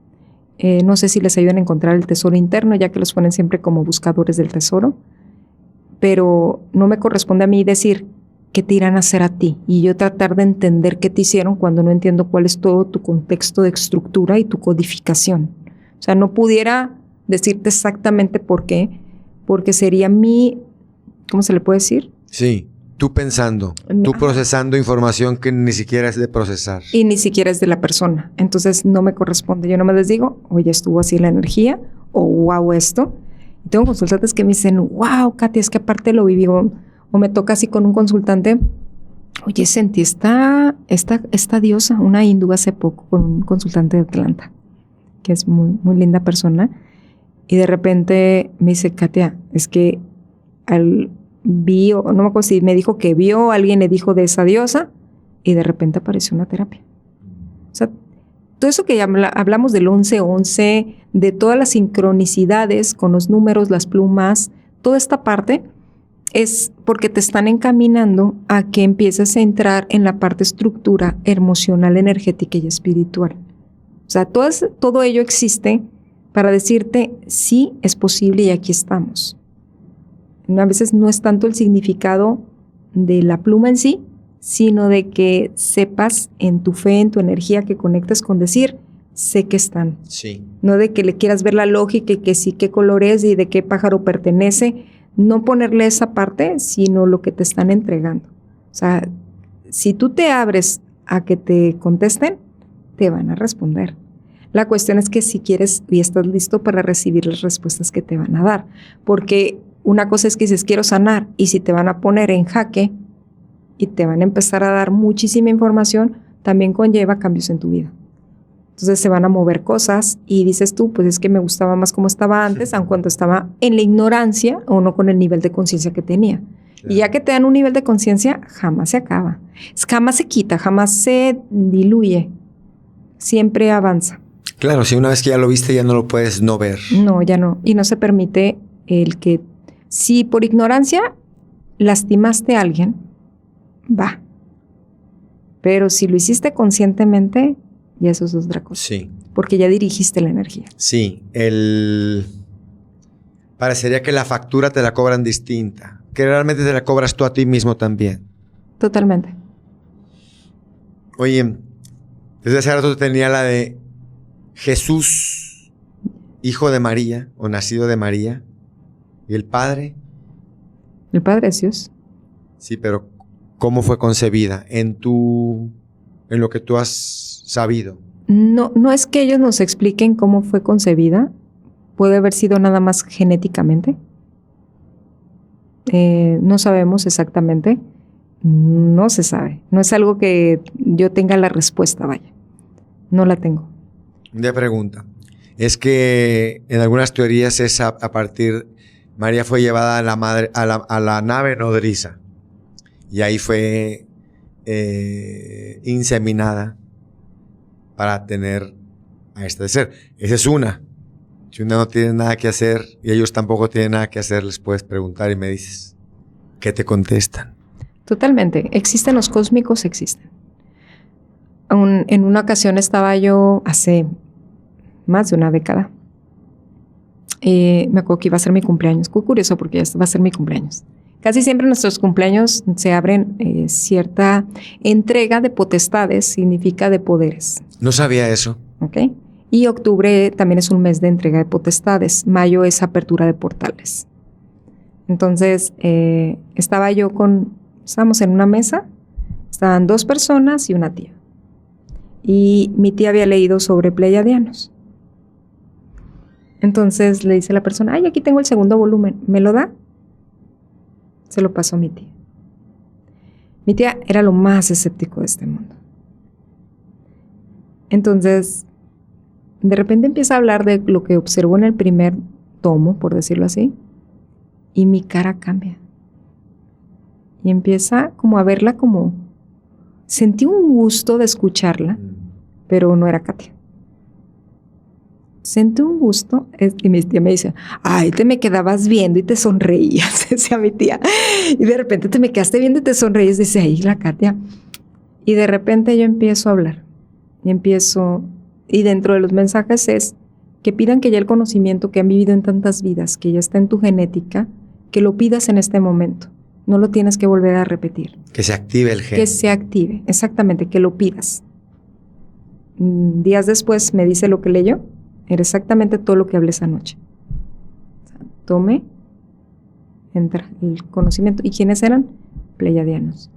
No sé si les ayudan a encontrar el tesoro interno, ya que los ponen siempre como buscadores del tesoro, pero no me corresponde a mí decir qué te irán a hacer a ti y yo tratar de entender qué te hicieron cuando no entiendo cuál es todo tu contexto de estructura y tu codificación. O sea, no pudiera decirte exactamente por qué, porque sería ¿cómo se le puede decir? Sí, tú pensando, tú procesando información que ni siquiera es de procesar. Y ni siquiera es de la persona. Entonces no me corresponde. Yo no me les digo, oye, estuvo así la energía, o wow, esto. Y tengo consultantes que me dicen, wow, Katia, es que aparte lo viví. O me toca así con un consultante, oye, sentí esta diosa, una hindú hace poco, con un consultante de Atlanta, que es muy, muy linda persona. Y de repente me dice, Katia, es que no me acuerdo si me dijo que vio, alguien le dijo de esa diosa y de repente apareció una terapia. O sea, todo eso que hablamos del 11-11, de todas las sincronicidades con los números, las plumas, toda esta parte es porque te están encaminando a que empieces a entrar en la parte estructura emocional, energética y espiritual. O sea, todo ello existe para decirte sí es posible y aquí estamos. A veces no es tanto el significado de la pluma en sí, sino de que sepas en tu fe, en tu energía, que conectes con decir, sé que están. Sí. No de que le quieras ver la lógica y que sí, qué color es y de qué pájaro pertenece. No ponerle esa parte, sino lo que te están entregando. O sea, si tú te abres a que te contesten, te van a responder. La cuestión es que si quieres y estás listo para recibir las respuestas que te van a dar. Porque una cosa es que dices, quiero sanar, y si te van a poner en jaque y te van a empezar a dar muchísima información, también conlleva cambios en tu vida. Entonces se van a mover cosas y dices tú, pues es que me gustaba más como estaba antes, aun cuando estaba en la ignorancia o no con el nivel de conciencia que tenía. Claro. Y ya que te dan un nivel de conciencia, jamás se acaba. Jamás se quita, jamás se diluye. Siempre avanza. Claro, si una vez que ya lo viste, ya no lo puedes no ver. No, ya no. Y no se permite el que, si por ignorancia lastimaste a alguien, va. Pero si lo hiciste conscientemente, ya eso es otra cosa. Sí. Porque ya dirigiste la energía. Sí. Parecería que la factura te la cobran distinta. Que realmente te la cobras tú a ti mismo también. Totalmente. Oye, desde hace rato tenía la de Jesús hijo de María o nacido de María. ¿Y el Padre? El Padre es Dios. Sí, pero ¿cómo fue concebida? En lo que tú has sabido. No es que ellos nos expliquen cómo fue concebida. Puede haber sido nada más genéticamente. No sabemos exactamente. No se sabe. No es algo que yo tenga la respuesta, vaya. No la tengo. De pregunta. Es que en algunas teorías es a partir... María fue llevada a la nave nodriza. Y ahí fue inseminada para tener a este ser. Esa es una. Si uno no tiene nada que hacer y ellos tampoco tienen nada que hacer, les puedes preguntar y me dices, ¿qué te contestan? Totalmente. Existen los cósmicos, existen. En una ocasión estaba yo hace más de una década. Me acuerdo que iba a ser mi cumpleaños. Muy curioso porque ya va a ser mi cumpleaños. Casi siempre en nuestros cumpleaños se abren cierta entrega de potestades, significa de poderes. No sabía eso. ¿Ok? Y octubre también es un mes de entrega de potestades. Mayo es apertura de portales. Entonces, estábamos en una mesa, estaban 2 personas y una tía. Y mi tía había leído sobre pleiadianos. Entonces le dice a la persona, ay, aquí tengo el segundo volumen, ¿me lo da? Se lo pasó a mi tía. Mi tía era lo más escéptico de este mundo. Entonces, de repente empieza a hablar de lo que observó en el primer tomo, por decirlo así, y mi cara cambia. Y empieza como a verla como... Sentí un gusto de escucharla, pero no era Katia. Sentí un gusto y mi tía me dice, ay, te me quedabas viendo y te sonreías, decía mi tía. Y de repente te me quedaste viendo y te sonreías, dice, ahí la Katia. Y de repente yo empiezo a hablar. Y dentro de los mensajes es que pidan que ya el conocimiento que han vivido en tantas vidas, que ya está en tu genética, que lo pidas en este momento. No lo tienes que volver a repetir. Que se active el gen. Que se active, exactamente, que lo pidas. Días después me dice lo que leyó. Era exactamente todo lo que hablé esa noche. O sea, tome, entra el conocimiento. ¿Y quiénes eran? Pleiadianos.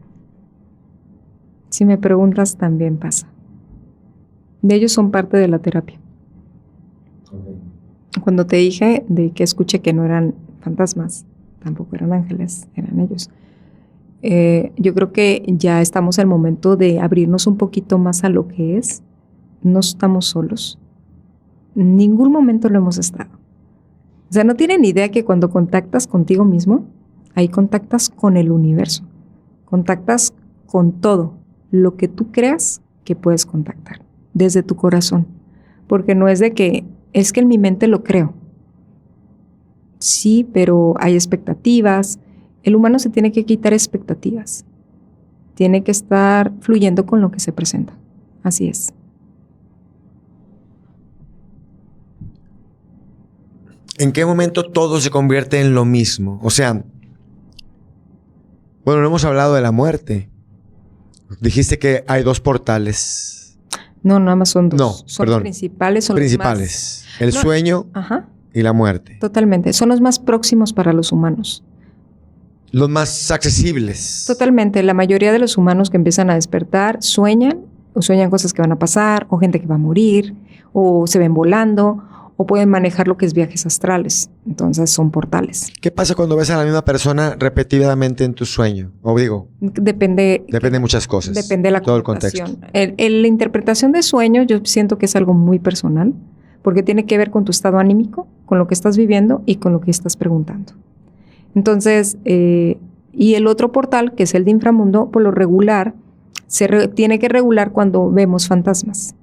Si me preguntas, también pasa. De ellos son parte de la terapia. Okay. Cuando te dije de que escuché que no eran fantasmas, tampoco eran ángeles, eran ellos. Yo creo que ya estamos en el momento de abrirnos un poquito más a lo que es. No estamos solos. En ningún momento lo hemos estado. O sea, no tienen idea que cuando contactas contigo mismo, ahí contactas con el universo. Contactas con todo lo que tú creas que puedes contactar, desde tu corazón. Porque no es de que, es que en mi mente lo creo. Sí, pero hay expectativas. El humano se tiene que quitar expectativas. Tiene que estar fluyendo con lo que se presenta. Así es. ¿En qué momento todo se convierte en lo mismo? O sea, bueno, no hemos hablado de la muerte. Dijiste que hay 2 portales. No, nada más son 2. No, son perdón. Los principales. Son principales. Los más... El sueño y la muerte. Totalmente. Son los más próximos para los humanos. Los más accesibles. Totalmente. La mayoría de los humanos que empiezan a despertar sueñan, o sueñan cosas que van a pasar, o gente que va a morir, o se ven volando, o pueden manejar lo que es viajes astrales. Entonces son portales. ¿Qué pasa cuando ves a la misma persona repetidamente en tu sueño? O digo, depende de muchas cosas. Depende de la todo el contexto. La interpretación de sueños yo siento que es algo muy personal, porque tiene que ver con tu estado anímico, con lo que estás viviendo y con lo que estás preguntando. Entonces, y el otro portal, que es el de inframundo, por lo regular, tiene que regular cuando vemos fantasmas.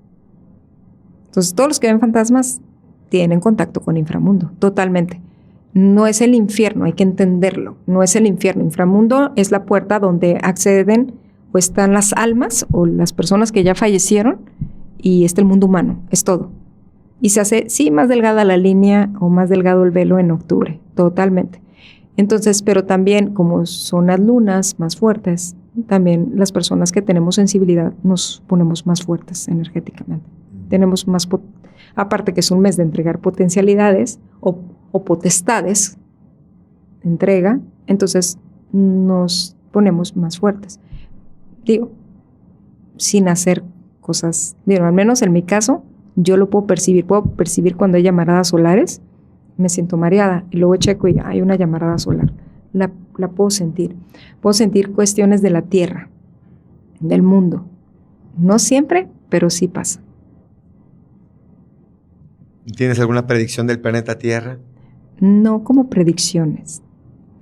Entonces, todos los que ven fantasmas tienen contacto con inframundo, totalmente. No es el infierno, hay que entenderlo. No es el infierno. Inframundo es la puerta donde acceden o están las almas o las personas que ya fallecieron y está el mundo humano, es todo. Y se hace, sí, más delgada la línea o más delgado el velo en octubre, totalmente. Entonces, pero también como son las lunas más fuertes, también las personas que tenemos sensibilidad nos ponemos más fuertes energéticamente. tenemos más, aparte que es un mes de entregar potencialidades o potestades de entrega, entonces nos ponemos más fuertes. Digo, sin hacer cosas, digo, al menos en mi caso, yo lo puedo percibir cuando hay llamaradas solares, me siento mareada y luego checo y hay una llamarada solar. La puedo sentir cuestiones de la Tierra, del mundo. No siempre, pero sí pasa. ¿Tienes alguna predicción del planeta Tierra? No como predicciones.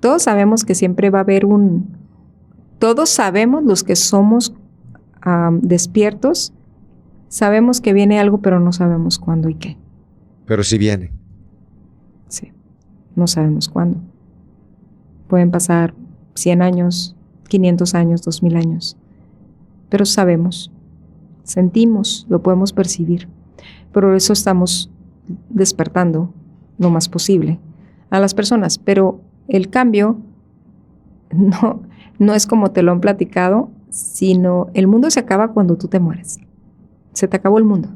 Todos sabemos que siempre va a haber todos sabemos, los que somos despiertos, sabemos que viene algo, pero no sabemos cuándo y qué. Pero sí viene. Sí, no sabemos cuándo. Pueden pasar 100 años, 500 años, 2000 años. Pero sabemos, sentimos, lo podemos percibir. Por eso estamos despertando lo más posible a las personas. Pero el cambio no es como te lo han platicado, sino el mundo se acaba cuando tú te mueres. Se te acabó el mundo.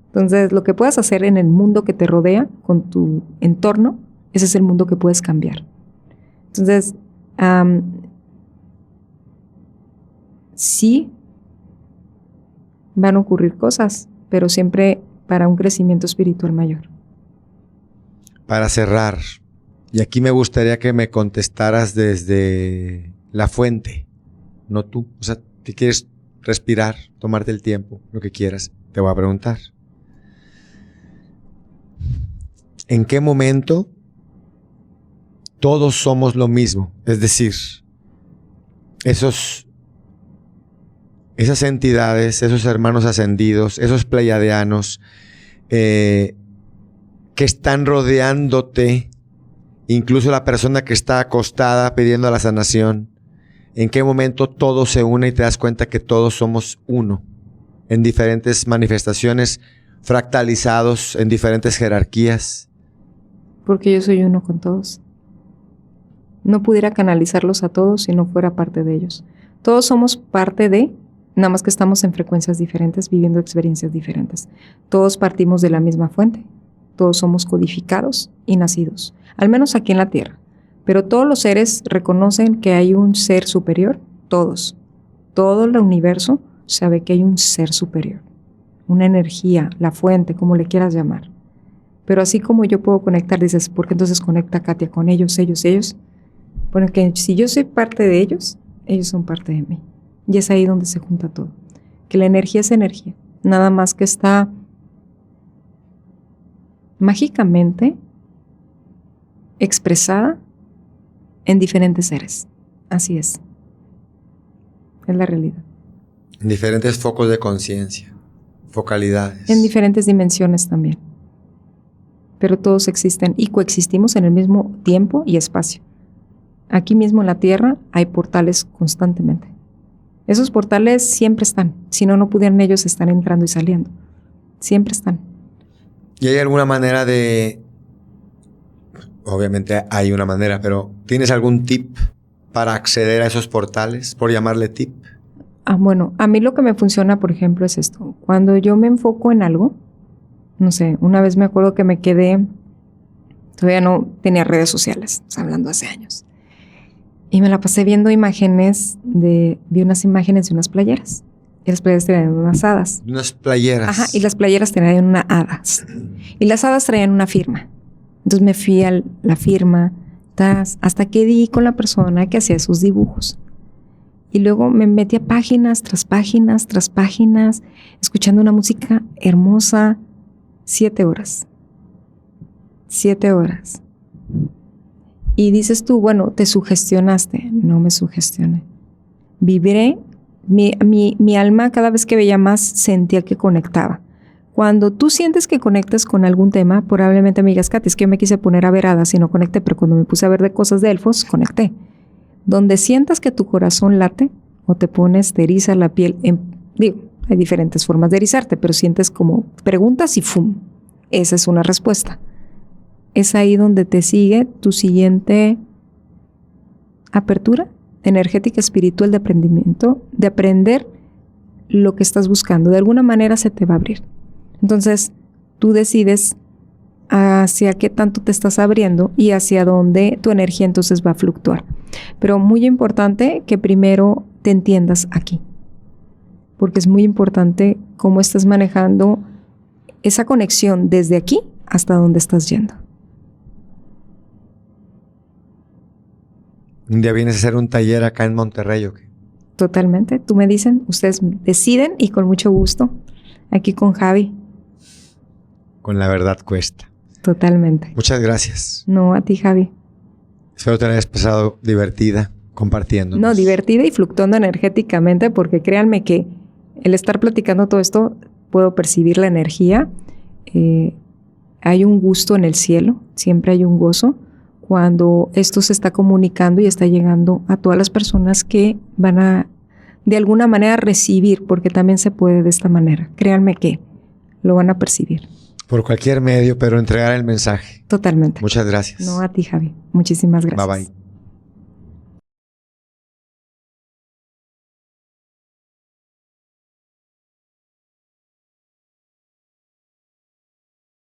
Entonces, lo que puedas hacer en el mundo que te rodea, con tu entorno, ese es el mundo que puedes cambiar. Entonces, sí van a ocurrir cosas, pero siempre para un crecimiento espiritual mayor. Para cerrar, y aquí me gustaría que me contestaras desde la fuente, no tú. O sea, si quieres respirar, tomarte el tiempo, lo que quieras, te voy a preguntar. ¿En qué momento todos somos lo mismo? Es decir, esas entidades, esos hermanos ascendidos, esos pleiadianos que están rodeándote, incluso la persona que está acostada pidiendo la sanación, ¿en qué momento todo se une y te das cuenta que todos somos uno? En diferentes manifestaciones, fractalizados, en diferentes jerarquías. Porque yo soy uno con todos. No pudiera canalizarlos a todos si no fuera parte de ellos. Todos somos parte de, nada más que estamos en frecuencias diferentes, viviendo experiencias diferentes. Todos partimos de la misma fuente. Todos somos codificados y nacidos, al menos aquí en la Tierra. Pero todos los seres reconocen que hay un ser superior, todos. Todo el universo sabe que hay un ser superior, una energía, la fuente, como le quieras llamar. Pero así como yo puedo conectar, dices, ¿por qué entonces conecta Katia con ellos? Porque si yo soy parte de ellos, ellos son parte de mí. Y es ahí donde se junta todo. Que la energía es energía, nada más que está mágicamente expresada en diferentes seres. Así es. Es la realidad. En diferentes focos de conciencia, focalidades. En diferentes dimensiones también. Pero todos existen y coexistimos en el mismo tiempo y espacio. Aquí mismo en la Tierra hay portales constantemente. Esos portales siempre están. Si no, no pudieran ellos estar entrando y saliendo. Siempre están. ¿Y hay alguna manera de...? Obviamente hay una manera, pero ¿tienes algún tip para acceder a esos portales? Por llamarle tip. Bueno, a mí lo que me funciona, por ejemplo, es esto. Cuando yo me enfoco en algo, no sé, una vez me acuerdo que me quedé, todavía no tenía redes sociales, hablando hace años, y me la pasé viendo vi unas imágenes de unas playeras, y las playeras tenían unas hadas. Unas playeras. Ajá, y las playeras tenían unas hadas, y las hadas traían una firma. Entonces me fui a la firma, hasta que di con la persona que hacía sus dibujos. Y luego me metí a páginas tras páginas, escuchando una música hermosa, 7 horas. 7 horas. Y dices tú, bueno, te sugestionaste. No me sugestioné. Vibré, mi alma cada vez que veía más sentía que conectaba. Cuando tú sientes que conectas con algún tema, probablemente me digas, Katy, es que yo me quise poner a ver hadas y no conecté, pero cuando me puse a ver de cosas de elfos, conecté. Donde sientas que tu corazón late o te pones, te eriza la piel, hay diferentes formas de erizarte, pero sientes como preguntas y ¡fum! Esa es una respuesta. Es ahí donde te sigue tu siguiente apertura energética espiritual de aprendimiento, de aprender lo que estás buscando. De alguna manera se te va a abrir. Entonces, tú decides hacia qué tanto te estás abriendo y hacia dónde tu energía entonces va a fluctuar. Pero muy importante que primero te entiendas aquí, porque es muy importante cómo estás manejando esa conexión desde aquí hasta donde estás yendo. Un día vienes a hacer un taller acá en Monterrey, ¿o qué? Totalmente. Tú me dicen, ustedes deciden y con mucho gusto. Aquí con Javi. Con la verdad cuesta. Totalmente. Muchas gracias. No, a ti, Javi. Espero te hayas pasado divertida compartiendo. No, divertida y fluctuando energéticamente, porque créanme que el estar platicando todo esto, puedo percibir la energía. Hay un gusto en el cielo, siempre hay un gozo cuando esto se está comunicando y está llegando a todas las personas que van a, de alguna manera, recibir, porque también se puede de esta manera. Créanme que lo van a percibir. Por cualquier medio, pero entregar el mensaje. Totalmente. Muchas gracias. No, a ti, Javi. Muchísimas gracias. Bye bye.